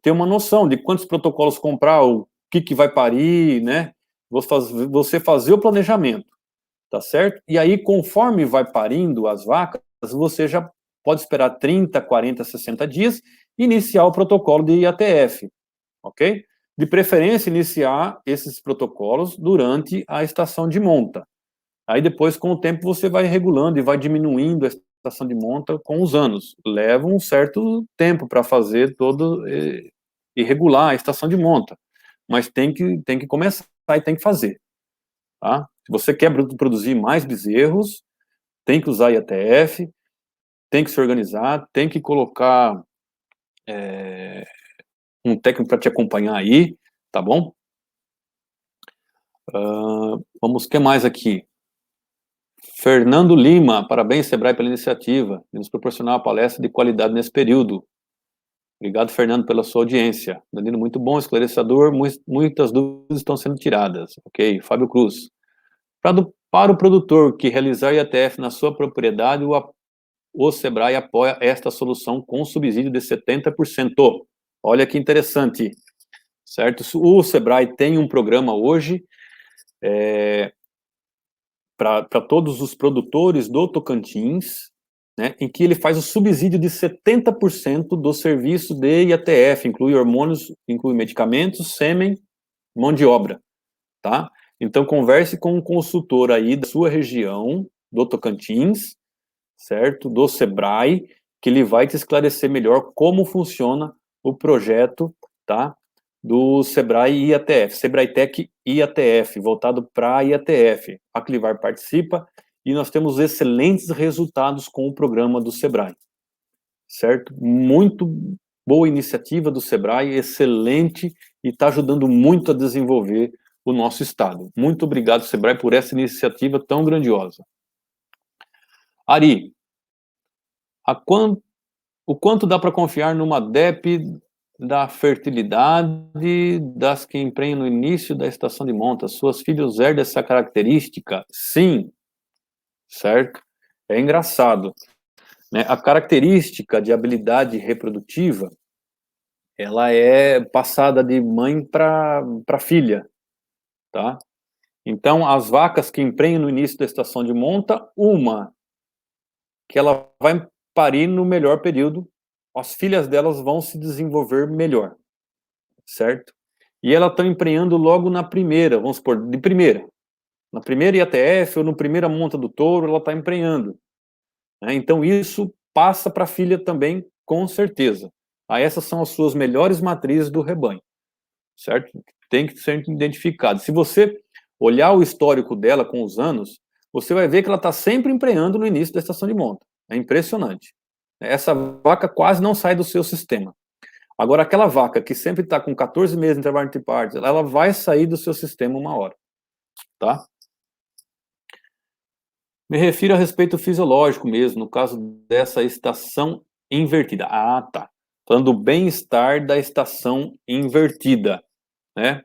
ter uma noção de quantos protocolos comprar, o que vai parir, né? Você fazer o planejamento. Tá certo? E aí, conforme vai parindo as vacas, você já pode esperar 30, 40, 60 dias e iniciar o protocolo de IATF, ok? De preferência, iniciar esses protocolos durante a estação de monta. Aí depois, com o tempo, você vai regulando e vai diminuindo a estação de monta com os anos. Leva um certo tempo para fazer todo e regular a estação de monta, mas tem que começar e tem que fazer, tá? Se você quer produzir mais bezerros, tem que usar IATF, tem que se organizar, tem que colocar um técnico para te acompanhar aí, tá bom? Vamos, o que mais aqui? Fernando Lima, parabéns, Sebrae, pela iniciativa de nos proporcionar uma palestra de qualidade nesse período. Obrigado, Fernando, pela sua audiência. Danilo, muito bom, esclarecedor, muitas dúvidas estão sendo tiradas. Ok, Fábio Cruz. Para o produtor que realizar IATF na sua propriedade, o Sebrae apoia esta solução com subsídio de 70%. Olha que interessante, certo? O Sebrae tem um programa hoje para todos os produtores do Tocantins, né, em que ele faz o subsídio de 70% do serviço de IATF, inclui hormônios, inclui medicamentos, sêmen, mão de obra, tá? Então, converse com um consultor aí da sua região, do Tocantins, certo? Do Sebrae, que ele vai te esclarecer melhor como funciona o projeto, tá? Do Sebrae IATF, Sebrae Tech IATF, voltado para a IATF. A Clivar participa e nós temos excelentes resultados com o programa do Sebrae, certo? Muito boa iniciativa do Sebrae, excelente, e está ajudando muito a desenvolver o nosso estado. Muito obrigado, Sebrae, por essa iniciativa tão grandiosa. Ari, o quanto dá para confiar numa DEP da fertilidade das que emprenham no início da estação de monta? Suas filhas herdam essa característica? Sim, certo? É engraçado, né? A característica de habilidade reprodutiva, ela é passada de mãe para filha, tá? Então, as vacas que emprenham no início da estação de monta, uma, que ela vai parir no melhor período, as filhas delas vão se desenvolver melhor, certo? E ela está emprenhando logo na primeira, vamos supor, de primeira. Na primeira IATF ou na primeira monta do touro, ela está emprenhando, né? Então, isso passa para a filha também, com certeza. Essas são as suas melhores matrizes do rebanho, certo? Tem que ser identificado. Se você olhar o histórico dela com os anos, você vai ver que ela está sempre emprenhando no início da estação de monta. É impressionante. Essa vaca quase não sai do seu sistema. Agora, aquela vaca que sempre está com 14 meses de intervalo entre partes, ela vai sair do seu sistema uma hora, tá? Me refiro a respeito fisiológico mesmo, no caso dessa estação invertida. Ah, tá. Falando do bem-estar da estação invertida, né?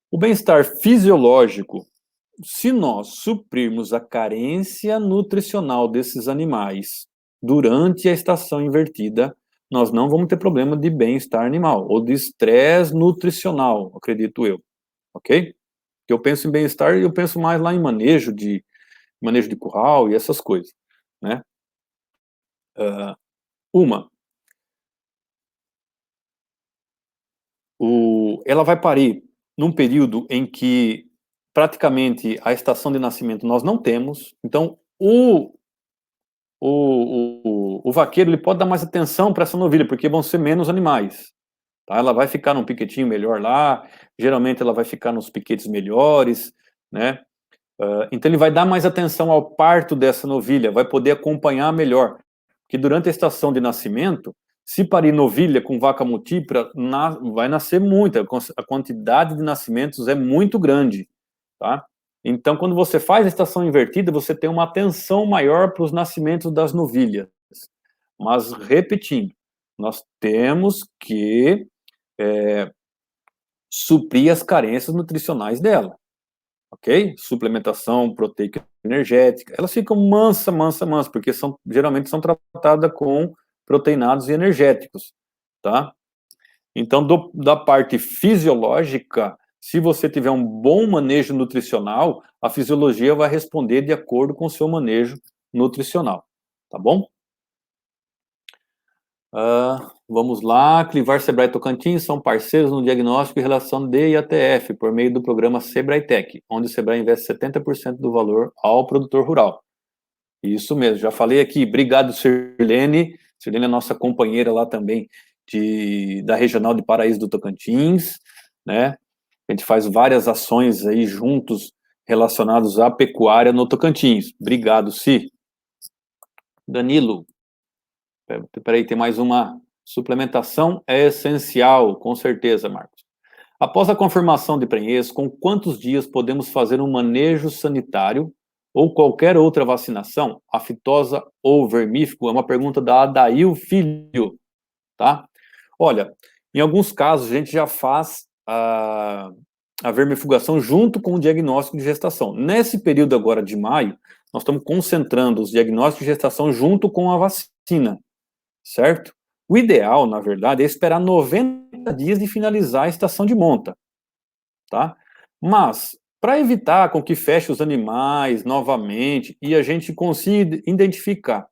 O bem-estar fisiológico, se nós suprirmos a carência nutricional desses animais durante a estação invertida, nós não vamos ter problema de bem-estar animal, ou de estresse nutricional, acredito eu, ok? Porque eu penso em bem-estar e eu penso mais lá em manejo de curral e essas coisas, né? Uma, ela vai parir num período em que praticamente a estação de nascimento nós não temos, então o vaqueiro ele pode dar mais atenção para essa novilha, porque vão ser menos animais, tá? Ela vai ficar num piquetinho melhor lá, geralmente ela vai ficar nos piquetes melhores, né? Então ele vai dar mais atenção ao parto dessa novilha, vai poder acompanhar melhor, porque durante a estação de nascimento, se parir novilha com vaca multípara, vai nascer muita, a quantidade de nascimentos é muito grande, tá? Então, quando você faz a estação invertida, você tem uma atenção maior para os nascimentos das novilhas. Mas, repetindo, nós temos que suprir as carências nutricionais dela, ok? Suplementação proteica energética, elas ficam mansa, porque geralmente são tratadas com proteinados e energéticos, tá? Então, da parte fisiológica, se você tiver um bom manejo nutricional, a fisiologia vai responder de acordo com o seu manejo nutricional, tá bom? Vamos lá, Clivar, Sebrae Tocantins são parceiros no diagnóstico e relação de IATF por meio do programa Sebrae Tech, onde o Sebrae investe 70% do valor ao produtor rural. Isso mesmo, já falei aqui. Obrigado, Sirlene. Sirlene é nossa companheira lá também da Regional de Paraíso do Tocantins, né? A gente faz várias ações aí juntos relacionados à pecuária no Tocantins. Obrigado, Si. Danilo, peraí, tem mais uma. Suplementação é essencial, com certeza, Marcos. Após a confirmação de prenhez, com quantos dias podemos fazer um manejo sanitário ou qualquer outra vacinação, aftosa ou vermífugo? É uma pergunta da Adail Filho, tá? Olha, em alguns casos a gente já faz a vermifugação junto com o diagnóstico de gestação. Nesse período agora de maio, nós estamos concentrando os diagnósticos de gestação junto com a vacina, certo? O ideal, na verdade, é esperar 90 dias de finalizar a estação de monta, tá? Mas, para evitar com que feche os animais novamente e a gente consiga identificar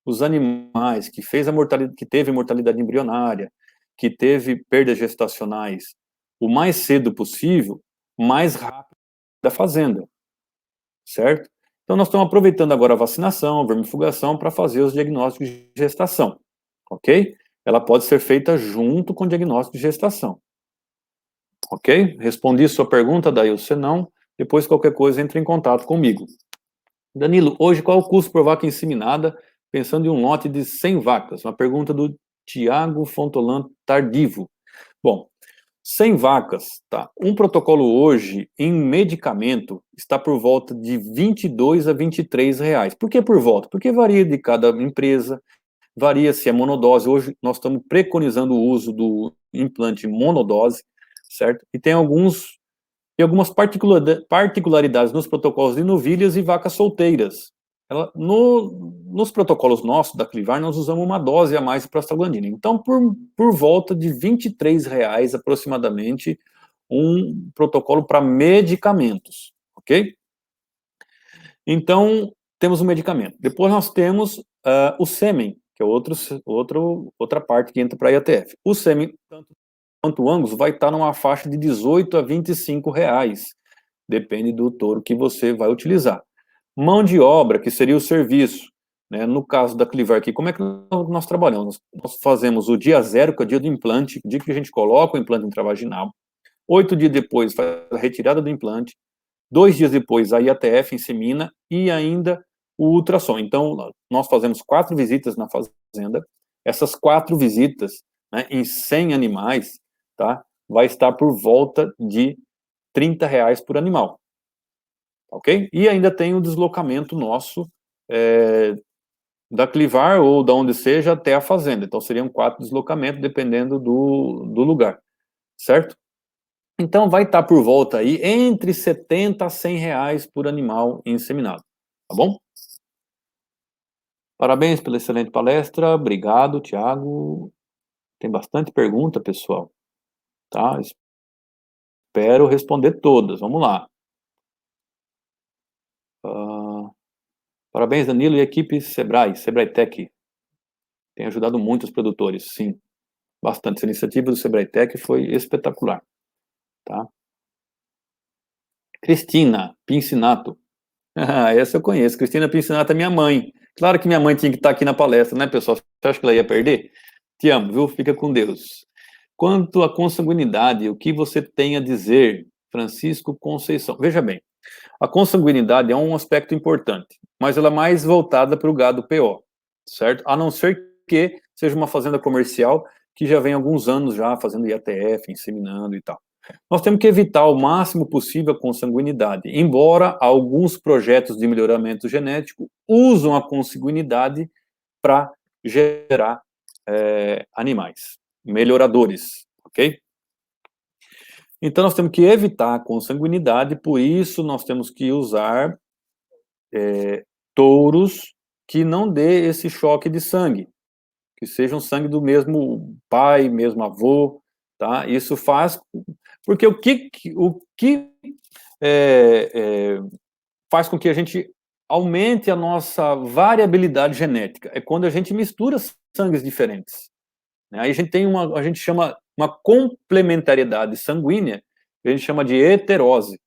os animais que teve mortalidade embrionária, que teve perdas gestacionais, o mais cedo possível, mais rápido da fazenda, certo? Então, nós estamos aproveitando agora a vacinação, a vermifugação, para fazer os diagnósticos de gestação, ok? Ela pode ser feita junto com o diagnóstico de gestação, ok? Respondi sua pergunta, daí se não, depois qualquer coisa entre em contato comigo. Danilo, hoje qual é o custo por vaca inseminada, pensando em um lote de 100 vacas? Uma pergunta do Tiago Fontolan Tardivo. Bom, 100 vacas, tá? Um protocolo hoje em medicamento está por volta de R$ 22 a R$ 23. Por que por volta? Porque varia de cada empresa, varia se é monodose. Hoje nós estamos preconizando o uso do implante monodose, certo? E tem algumas particularidades nos protocolos de novilhas e vacas solteiras. Nos protocolos nossos da Clivar, nós usamos uma dose a mais de prostaglandina. Então, por volta de R$ 23 aproximadamente, um protocolo para medicamentos, ok? Então, temos o medicamento. Depois nós temos o sêmen, que é outra parte que entra para a IATF. O sêmen, tanto quanto o Angus, vai estar numa faixa de R$ 18 a R$ 25, depende do touro que você vai utilizar. Mão de obra, que seria o serviço, né? No caso da Clivar aqui, como é que nós trabalhamos? Nós fazemos o dia zero, que é o dia do implante, o dia que a gente coloca o implante intravaginal, 8 dias depois faz a retirada do implante, 2 dias depois a IATF insemina e ainda o ultrassom. Então, nós fazemos 4 visitas na fazenda, essas 4 visitas, né, em 100 animais, tá, vai estar por volta de R$ 30 por animal, ok? E ainda tem o deslocamento nosso da Clivar ou da onde seja até a fazenda. Então, seriam 4 deslocamentos, dependendo do lugar, certo? Então, vai estar por volta aí entre R$ 70 a R$ 100 por animal inseminado, tá bom? Parabéns pela excelente palestra, obrigado, Tiago. Tem bastante pergunta, pessoal, tá? Espero responder todas, vamos lá. Parabéns, Danilo e equipe Sebrae Tech. Tem ajudado muito os produtores, sim, bastante. Essa iniciativa do Sebrae Tech foi espetacular, tá? Cristina Pincinato. Essa eu conheço. Cristina Pincinato é minha mãe. Claro que minha mãe tinha que estar aqui na palestra, né, pessoal? Você acha que ela ia perder? Te amo, viu? Fica com Deus. Quanto à consanguinidade, o que você tem a dizer, Francisco Conceição? Veja bem, a consanguinidade é um aspecto importante, mas ela é mais voltada para o gado PO, certo? A não ser que seja uma fazenda comercial que já vem há alguns anos já fazendo IATF, inseminando e tal. Nós temos que evitar o máximo possível a consanguinidade, embora alguns projetos de melhoramento genético usam a consanguinidade para gerar animais, melhoradores, ok? Então, nós temos que evitar a consanguinidade, por isso nós temos que usar touros que não dê esse choque de sangue, que sejam sangue do mesmo pai, mesmo avô, tá? Isso faz... Porque o que faz com que a gente aumente a nossa variabilidade genética? É quando a gente mistura sangues diferentes. Aí a gente tem a gente chama uma complementariedade sanguínea, que a gente chama de heterose.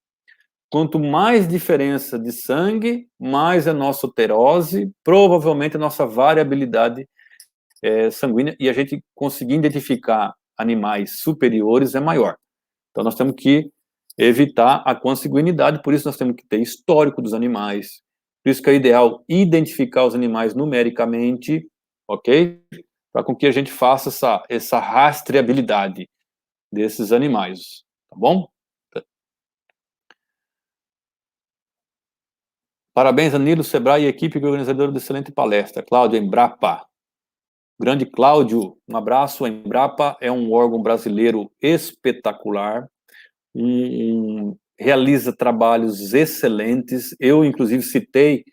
Quanto mais diferença de sangue, mais a nossa heterose, provavelmente a nossa variabilidade sanguínea, e a gente conseguir identificar animais superiores é maior. Então nós temos que evitar a consanguinidade, por isso nós temos que ter histórico dos animais, por isso que é ideal identificar os animais numericamente, ok? Para com que a gente faça essa rastreabilidade desses animais, tá bom? Parabéns, Danilo, Sebrae e equipe organizadora da excelente palestra. Cláudio, Embrapa. Grande Cláudio, um abraço. A Embrapa é um órgão brasileiro espetacular, realiza trabalhos excelentes. Eu, inclusive, citei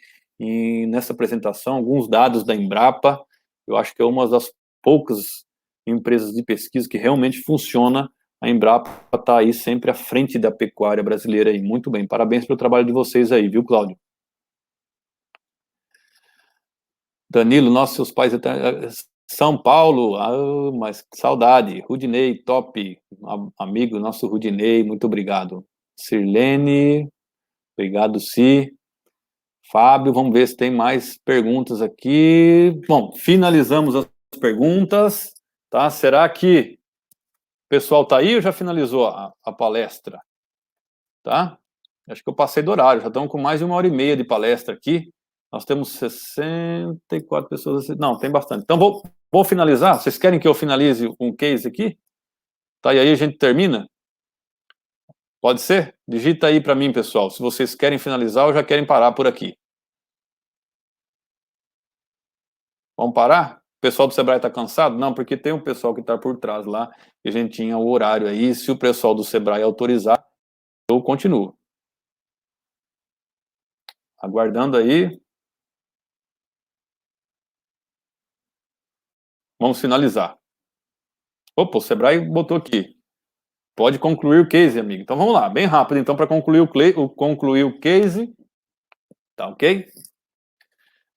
nessa apresentação alguns dados da Embrapa. Eu acho que é uma das poucas empresas de pesquisa que realmente funciona. A Embrapa está aí sempre à frente da pecuária brasileira. Aí. Muito bem, parabéns pelo trabalho de vocês aí, viu, Cláudio? Danilo, seus pais... São Paulo, mas saudade. Rudinei, top. Amigo, nosso Rudinei, muito obrigado. Sirlene, obrigado, Si. Fábio, vamos ver se tem mais perguntas aqui. Bom, finalizamos as perguntas, tá? Será que o pessoal tá aí ou já finalizou a palestra? Tá? Acho que eu passei do horário, já estamos com mais de 1h30 de palestra aqui. Nós temos 64 pessoas. Não, tem bastante. Então, vou finalizar. Vocês querem que eu finalize um case aqui? Tá, e aí a gente termina? Pode ser? Digita aí para mim, pessoal, se vocês querem finalizar ou já querem parar por aqui. Vamos parar? O pessoal do Sebrae está cansado? Não, porque tem um pessoal que está por trás lá, e a gente tinha o horário aí. Se o pessoal do Sebrae autorizar, eu continuo. Aguardando aí. Vamos finalizar. Opa, o Sebrae botou aqui. Pode concluir o case, amigo. Então vamos lá, bem rápido, então, para concluir o case. Tá ok?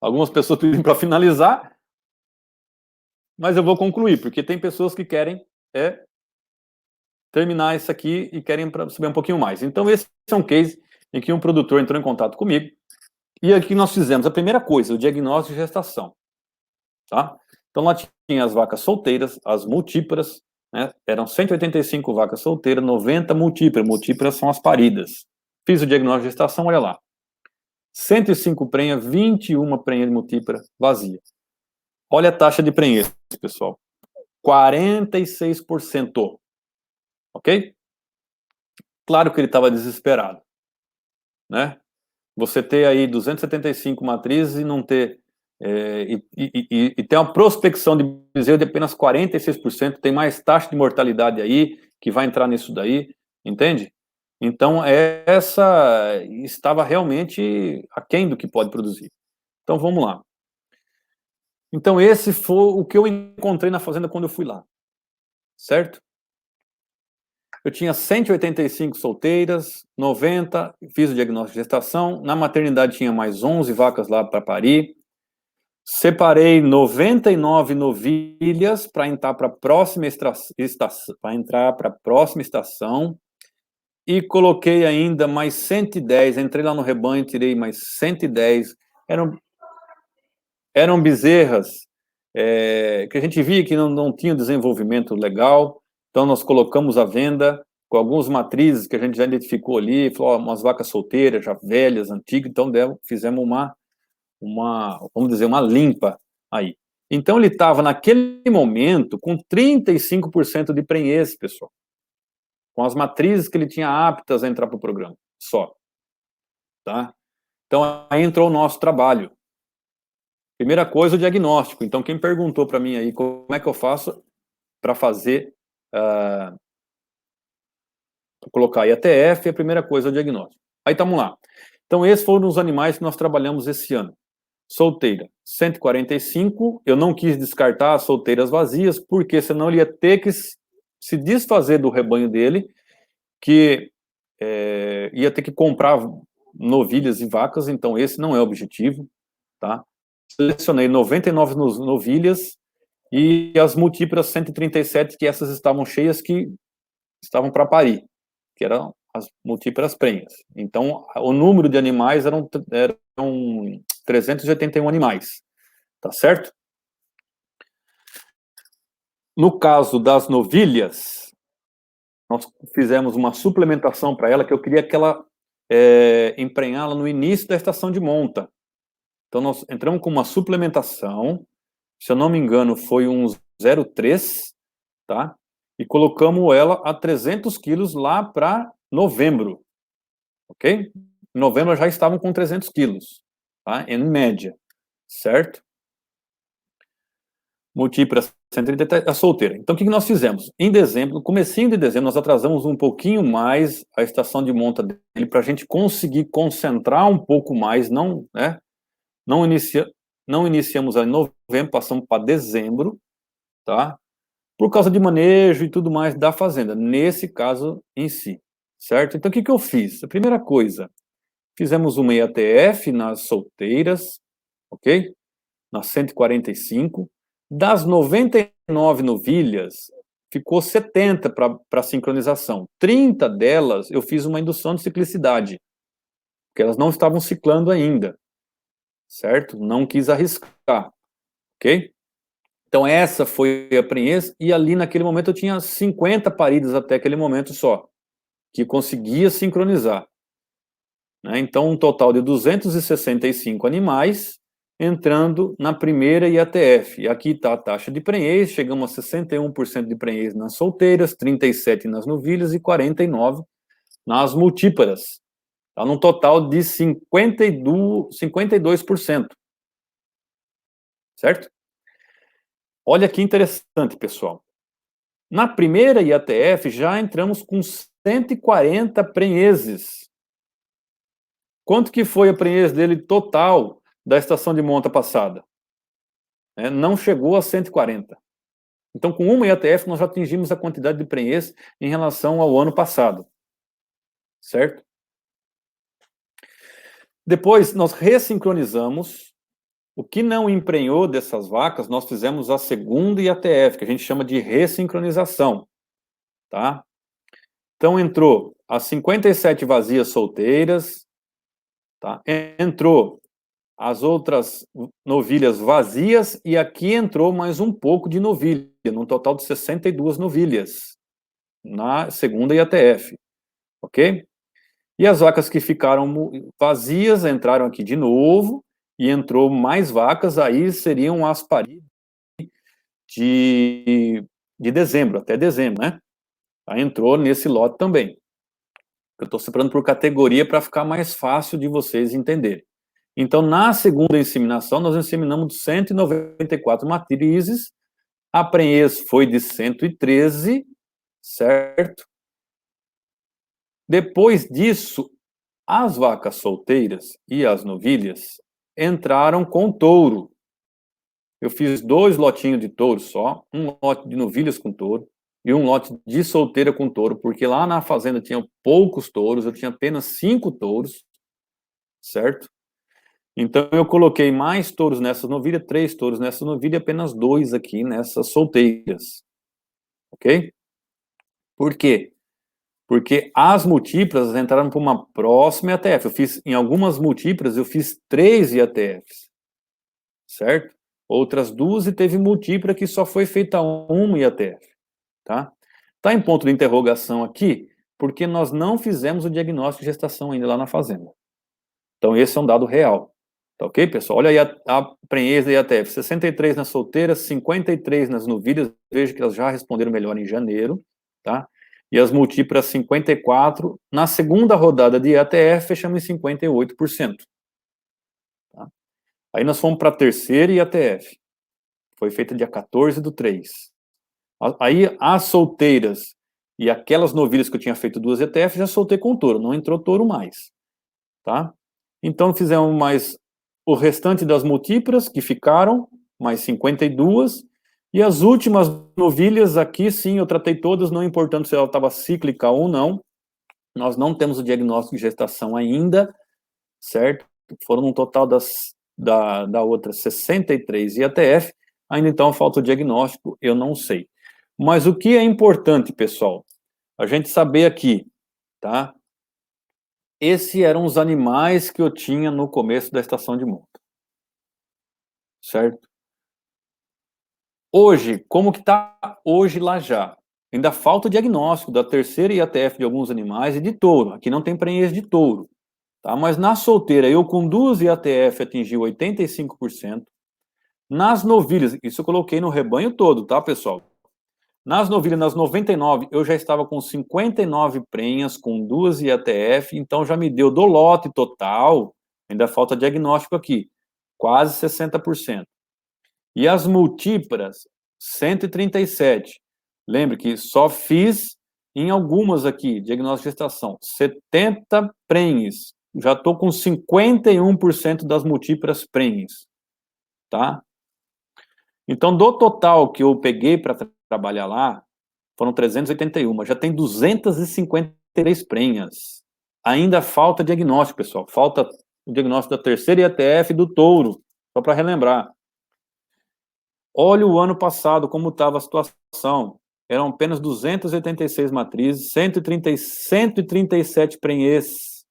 Algumas pessoas pediram para finalizar, mas eu vou concluir, porque tem pessoas que querem terminar isso aqui e querem saber um pouquinho mais. Então, esse é um case em que um produtor entrou em contato comigo, e aqui nós fizemos a primeira coisa, o diagnóstico de gestação. Tá? Então, lá tinha as vacas solteiras, as multíparas, né? Eram 185 vacas solteiras, 90 multíparas. Multíparas são as paridas. Fiz o diagnóstico de gestação, olha lá. 105 prenhas, 21 prenhas de multípara vazia. Olha a taxa de prenhez, pessoal. 46%. Ok? Claro que ele estava desesperado. Né? Você ter aí 275 matrizes e não ter... e ter uma prospecção de bezerro de apenas 46%, tem mais taxa de mortalidade aí, que vai entrar nisso daí, entende? Então, essa estava realmente aquém do que pode produzir. Então, vamos lá. Então, esse foi o que eu encontrei na fazenda quando eu fui lá, certo? Eu tinha 185 solteiras, 90, fiz o diagnóstico de gestação, na maternidade tinha mais 11 vacas lá para parir, separei 99 novilhas para entrar para a próxima estação, e coloquei ainda mais 110, entrei lá no rebanho, tirei mais 110, eram bezerras que a gente via que não tinha desenvolvimento legal, então nós colocamos à venda com algumas matrizes que a gente já identificou ali, falou, umas vacas solteiras, já velhas, antigas, então fizemos vamos dizer, uma limpa aí. Então ele estava naquele momento com 35% de prenhez, pessoal, com as matrizes que ele tinha aptas a entrar para o programa, só. Tá? Então aí entrou o nosso trabalho. Primeira coisa, o diagnóstico. Então, quem perguntou para mim aí como é que eu faço para fazer, colocar IATF, a primeira coisa é o diagnóstico. Aí, vamos lá. Então, esses foram os animais que nós trabalhamos esse ano. Solteira, 145, eu não quis descartar as solteiras vazias, porque senão ele ia ter que se desfazer do rebanho dele, que ia ter que comprar novilhas e vacas, então esse não é o objetivo, tá? Selecionei 99 novilhas e as múltiplas 137, que essas estavam cheias, que estavam para parir, que eram as múltiplas prenhas. Então, o número de animais eram 381 animais, tá certo? No caso das novilhas, nós fizemos uma suplementação para ela, que eu queria que ela emprenhá-la no início da estação de monta. Então, nós entramos com uma suplementação, se eu não me engano, foi um 0,3, tá? E colocamos ela a 300 quilos lá para novembro, ok? Em novembro já estavam com 300 quilos, tá? Em média, certo? Multipla 130, a solteira. Então, o que nós fizemos? Em dezembro, no comecinho de dezembro, nós atrasamos um pouquinho mais a estação de monta dele para a gente conseguir concentrar um pouco mais, não, né? Não iniciamos em novembro, passamos para dezembro, tá? Por causa de manejo e tudo mais da fazenda, nesse caso em si, certo? Então, o que eu fiz? A primeira coisa, fizemos uma IATF nas solteiras, ok? Nas 145. Das 99 novilhas, ficou 70 para sincronização. 30 delas eu fiz uma indução de ciclicidade, porque elas não estavam ciclando ainda. certo? Não quis arriscar, ok? Então essa foi a prenhez, e ali naquele momento eu tinha 50 paridas até aquele momento só, que conseguia sincronizar, né? Então um total de 265 animais entrando na primeira IATF. E aqui está a taxa de prenhez, chegamos a 61% de prenhez nas solteiras, 37% nas novilhas e 49% nas multíparas. Está num total de 52%. Certo? Olha que interessante, pessoal. Na primeira IATF já entramos com 140 prenheses. Quanto que foi a prenhez dele total da estação de monta passada? Não chegou a 140. Então, com uma IATF, nós já atingimos a quantidade de prenhez em relação ao ano passado. Certo? Depois, nós ressincronizamos. O que não emprenhou dessas vacas, nós fizemos a segunda IATF, que a gente chama de ressincronização. Tá? Então, entrou as 57 vazias solteiras, tá? Entrou as outras novilhas vazias, e aqui entrou mais um pouco de novilha, num total de 62 novilhas, na segunda IATF, ok? E as vacas que ficaram vazias entraram aqui de novo, e entrou mais vacas, aí seriam as paridas de dezembro, até dezembro, né? Aí entrou nesse lote também. Eu estou separando por categoria para ficar mais fácil de vocês entenderem. Então, na segunda inseminação, nós inseminamos 194 matrizes, a prenhez foi de 113, certo? Depois disso, as vacas solteiras e as novilhas entraram com touro. Eu fiz 2 lotinhos de touro só, um lote de novilhas com touro e um lote de solteira com touro, porque lá na fazenda tinha poucos touros, eu tinha apenas 5 touros, certo? Então eu coloquei mais touros nessas novilhas, 3 touros nessas novilhas e apenas 2 aqui nessas solteiras, ok? Por quê? Porque as múltiplas entraram para uma próxima IATF. Em algumas múltiplas, eu fiz 3 IATFs, certo? Outras 2 e teve múltipla que só foi feita uma IATF, tá? Tá em ponto de interrogação aqui, porque nós não fizemos o diagnóstico de gestação ainda lá na fazenda. Então esse é um dado real, tá ok, pessoal? Olha aí a prenhez da IATF, 63 nas solteiras, 53 nas novilhas, veja que elas já responderam melhor em janeiro, tá? E as múltiplas 54, na segunda rodada de IATF, fechamos em 58%. Tá? Aí nós fomos para a terceira IATF, foi feita dia 14/3. Aí as solteiras e aquelas novilhas que eu tinha feito 2 IATF, já soltei com touro, não entrou touro mais, tá? Então fizemos mais o restante das múltiplas, que ficaram, mais 52, e as últimas novilhas aqui, sim, eu tratei todas, não importando se ela estava cíclica ou não, nós não temos o diagnóstico de gestação ainda, certo? Foram um total da outra 63 IATF, ainda então falta o diagnóstico, eu não sei. Mas o que é importante, pessoal, a gente saber aqui, tá? Esses eram os animais que eu tinha no começo da estação de monta, certo? Hoje, como que está hoje lá já? Ainda falta o diagnóstico da terceira IATF de alguns animais e de touro. Aqui não tem prenhez de touro, tá? Mas na solteira, eu com 2 IATF atingi 85%. Nas novilhas, isso eu coloquei no rebanho todo, tá, pessoal? Nas novilhas, nas 99, eu já estava com 59 prenhas, com 2 IATF, então já me deu do lote total, ainda falta diagnóstico aqui, quase 60%. E as múltiplas, 137. Lembre que só fiz em algumas aqui, diagnóstico de gestação, 70 prenhes. Já estou com 51% das múltiplas prenhes, tá? Então, do total que eu peguei para trabalhar lá, foram 381, já tem 253 prenhas. Ainda falta diagnóstico, pessoal. Falta o diagnóstico da terceira IATF do touro, só para relembrar. Olha o ano passado, como estava a situação. Eram apenas 286 matrizes, 137 prenhez,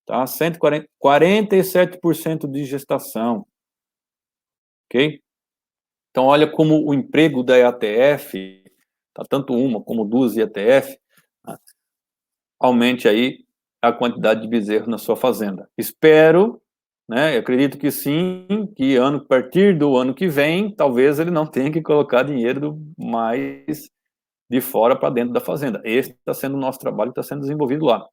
tá? 47% de gestação. ok? Então, olha como o emprego da IATF, tá, tanto uma como duas IATF, tá, aumente aí a quantidade de bezerros na sua fazenda. Espero, né, eu acredito que sim, que a partir do ano que vem, talvez ele não tenha que colocar dinheiro mais de fora para dentro da fazenda. Esse está sendo o nosso trabalho, está sendo desenvolvido lá.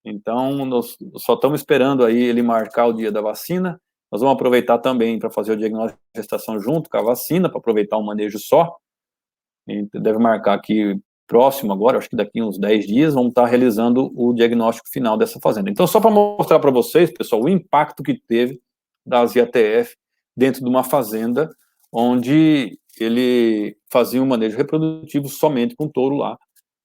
Então, nós só estamos esperando aí ele marcar o dia da vacina. Nós vamos aproveitar também para fazer o diagnóstico de gestação junto com a vacina, para aproveitar um manejo só. E deve marcar aqui próximo agora, acho que daqui uns 10 dias, vamos estar realizando o diagnóstico final dessa fazenda. Então, só para mostrar para vocês, pessoal, o impacto que teve das IATF dentro de uma fazenda onde ele fazia um manejo reprodutivo somente com touro lá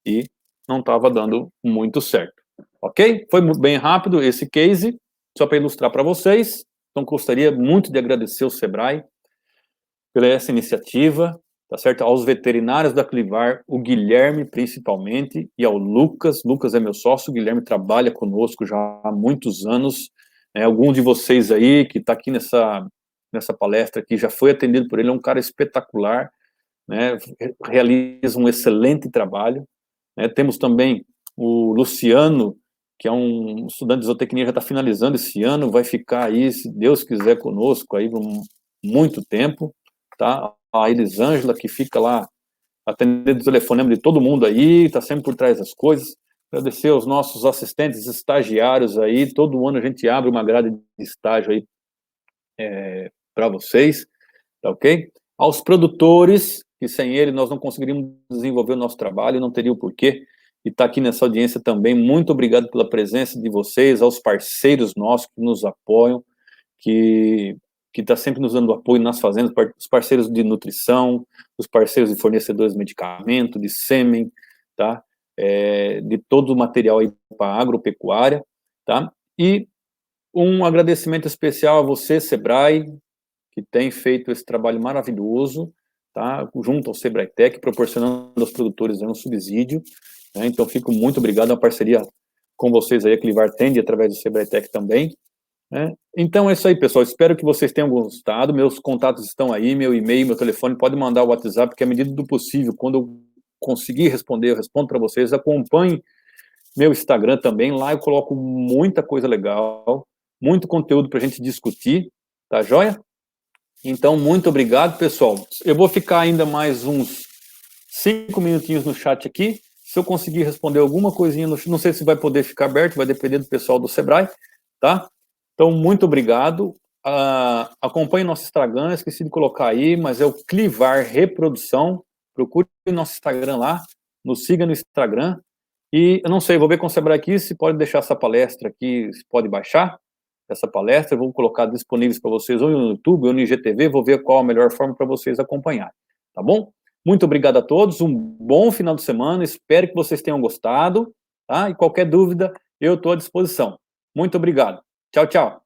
e não estava dando muito certo. Ok? Foi bem rápido esse case, só para ilustrar para vocês. Então, gostaria muito de agradecer ao Sebrae pela essa iniciativa, tá certo? Aos veterinários da Clivar, o Guilherme principalmente, e ao Lucas. Lucas é meu sócio, o Guilherme trabalha conosco já há muitos anos. Algum de vocês aí que está aqui nessa palestra aqui já foi atendido por ele, é um cara espetacular, né? Realiza um excelente trabalho. Temos também o Luciano, que é um estudante de zootecnia, já está finalizando esse ano, vai ficar aí, se Deus quiser, conosco aí por muito tempo, tá? A Elisângela, que fica lá atendendo o telefonema de todo mundo aí, está sempre por trás das coisas. Agradecer aos nossos assistentes estagiários aí, todo ano a gente abre uma grade de estágio aí para vocês, tá ok? Aos produtores, que sem ele nós não conseguiríamos desenvolver o nosso trabalho, não teria o porquê, e está aqui nessa audiência também. Muito obrigado pela presença de vocês, aos parceiros nossos que nos apoiam, que está sempre nos dando apoio nas fazendas, os parceiros de nutrição, os parceiros de fornecedores de medicamento, de sêmen, tá? De todo o material aí para agropecuária, tá? E um agradecimento especial a você, Sebrae, que tem feito esse trabalho maravilhoso, tá? Junto ao Sebrae Tech, proporcionando aos produtores um subsídio, né? Então, fico muito obrigado, a parceria com vocês aí, a Clivar tende através do Sebrae Tech também, né? Então, é isso aí, pessoal, espero que vocês tenham gostado, meus contatos estão aí, meu e-mail, meu telefone, pode mandar o WhatsApp, que à medida do possível, quando eu conseguir responder, eu respondo para vocês. Acompanhe meu Instagram também, lá eu coloco muita coisa legal, muito conteúdo para a gente discutir, tá joia? Então, muito obrigado, pessoal. Eu vou ficar ainda mais uns 5 minutinhos no chat aqui. Se eu conseguir responder alguma coisinha, não sei se vai poder ficar aberto, vai depender do pessoal do Sebrae, tá? Então, muito obrigado. Acompanhe nosso Instagram, esqueci de colocar aí, mas é o Clivar Reprodução. Procure nosso Instagram lá, nos siga no Instagram. E eu não sei, vou ver com o Sebrae aqui se pode deixar essa palestra aqui, se pode baixar essa palestra, eu vou colocar disponíveis para vocês ou no YouTube ou no IGTV, vou ver qual a melhor forma para vocês acompanharem, tá bom? Muito obrigado a todos, um bom final de semana, espero que vocês tenham gostado, tá? E qualquer dúvida, eu estou à disposição. Muito obrigado. Tchau, tchau.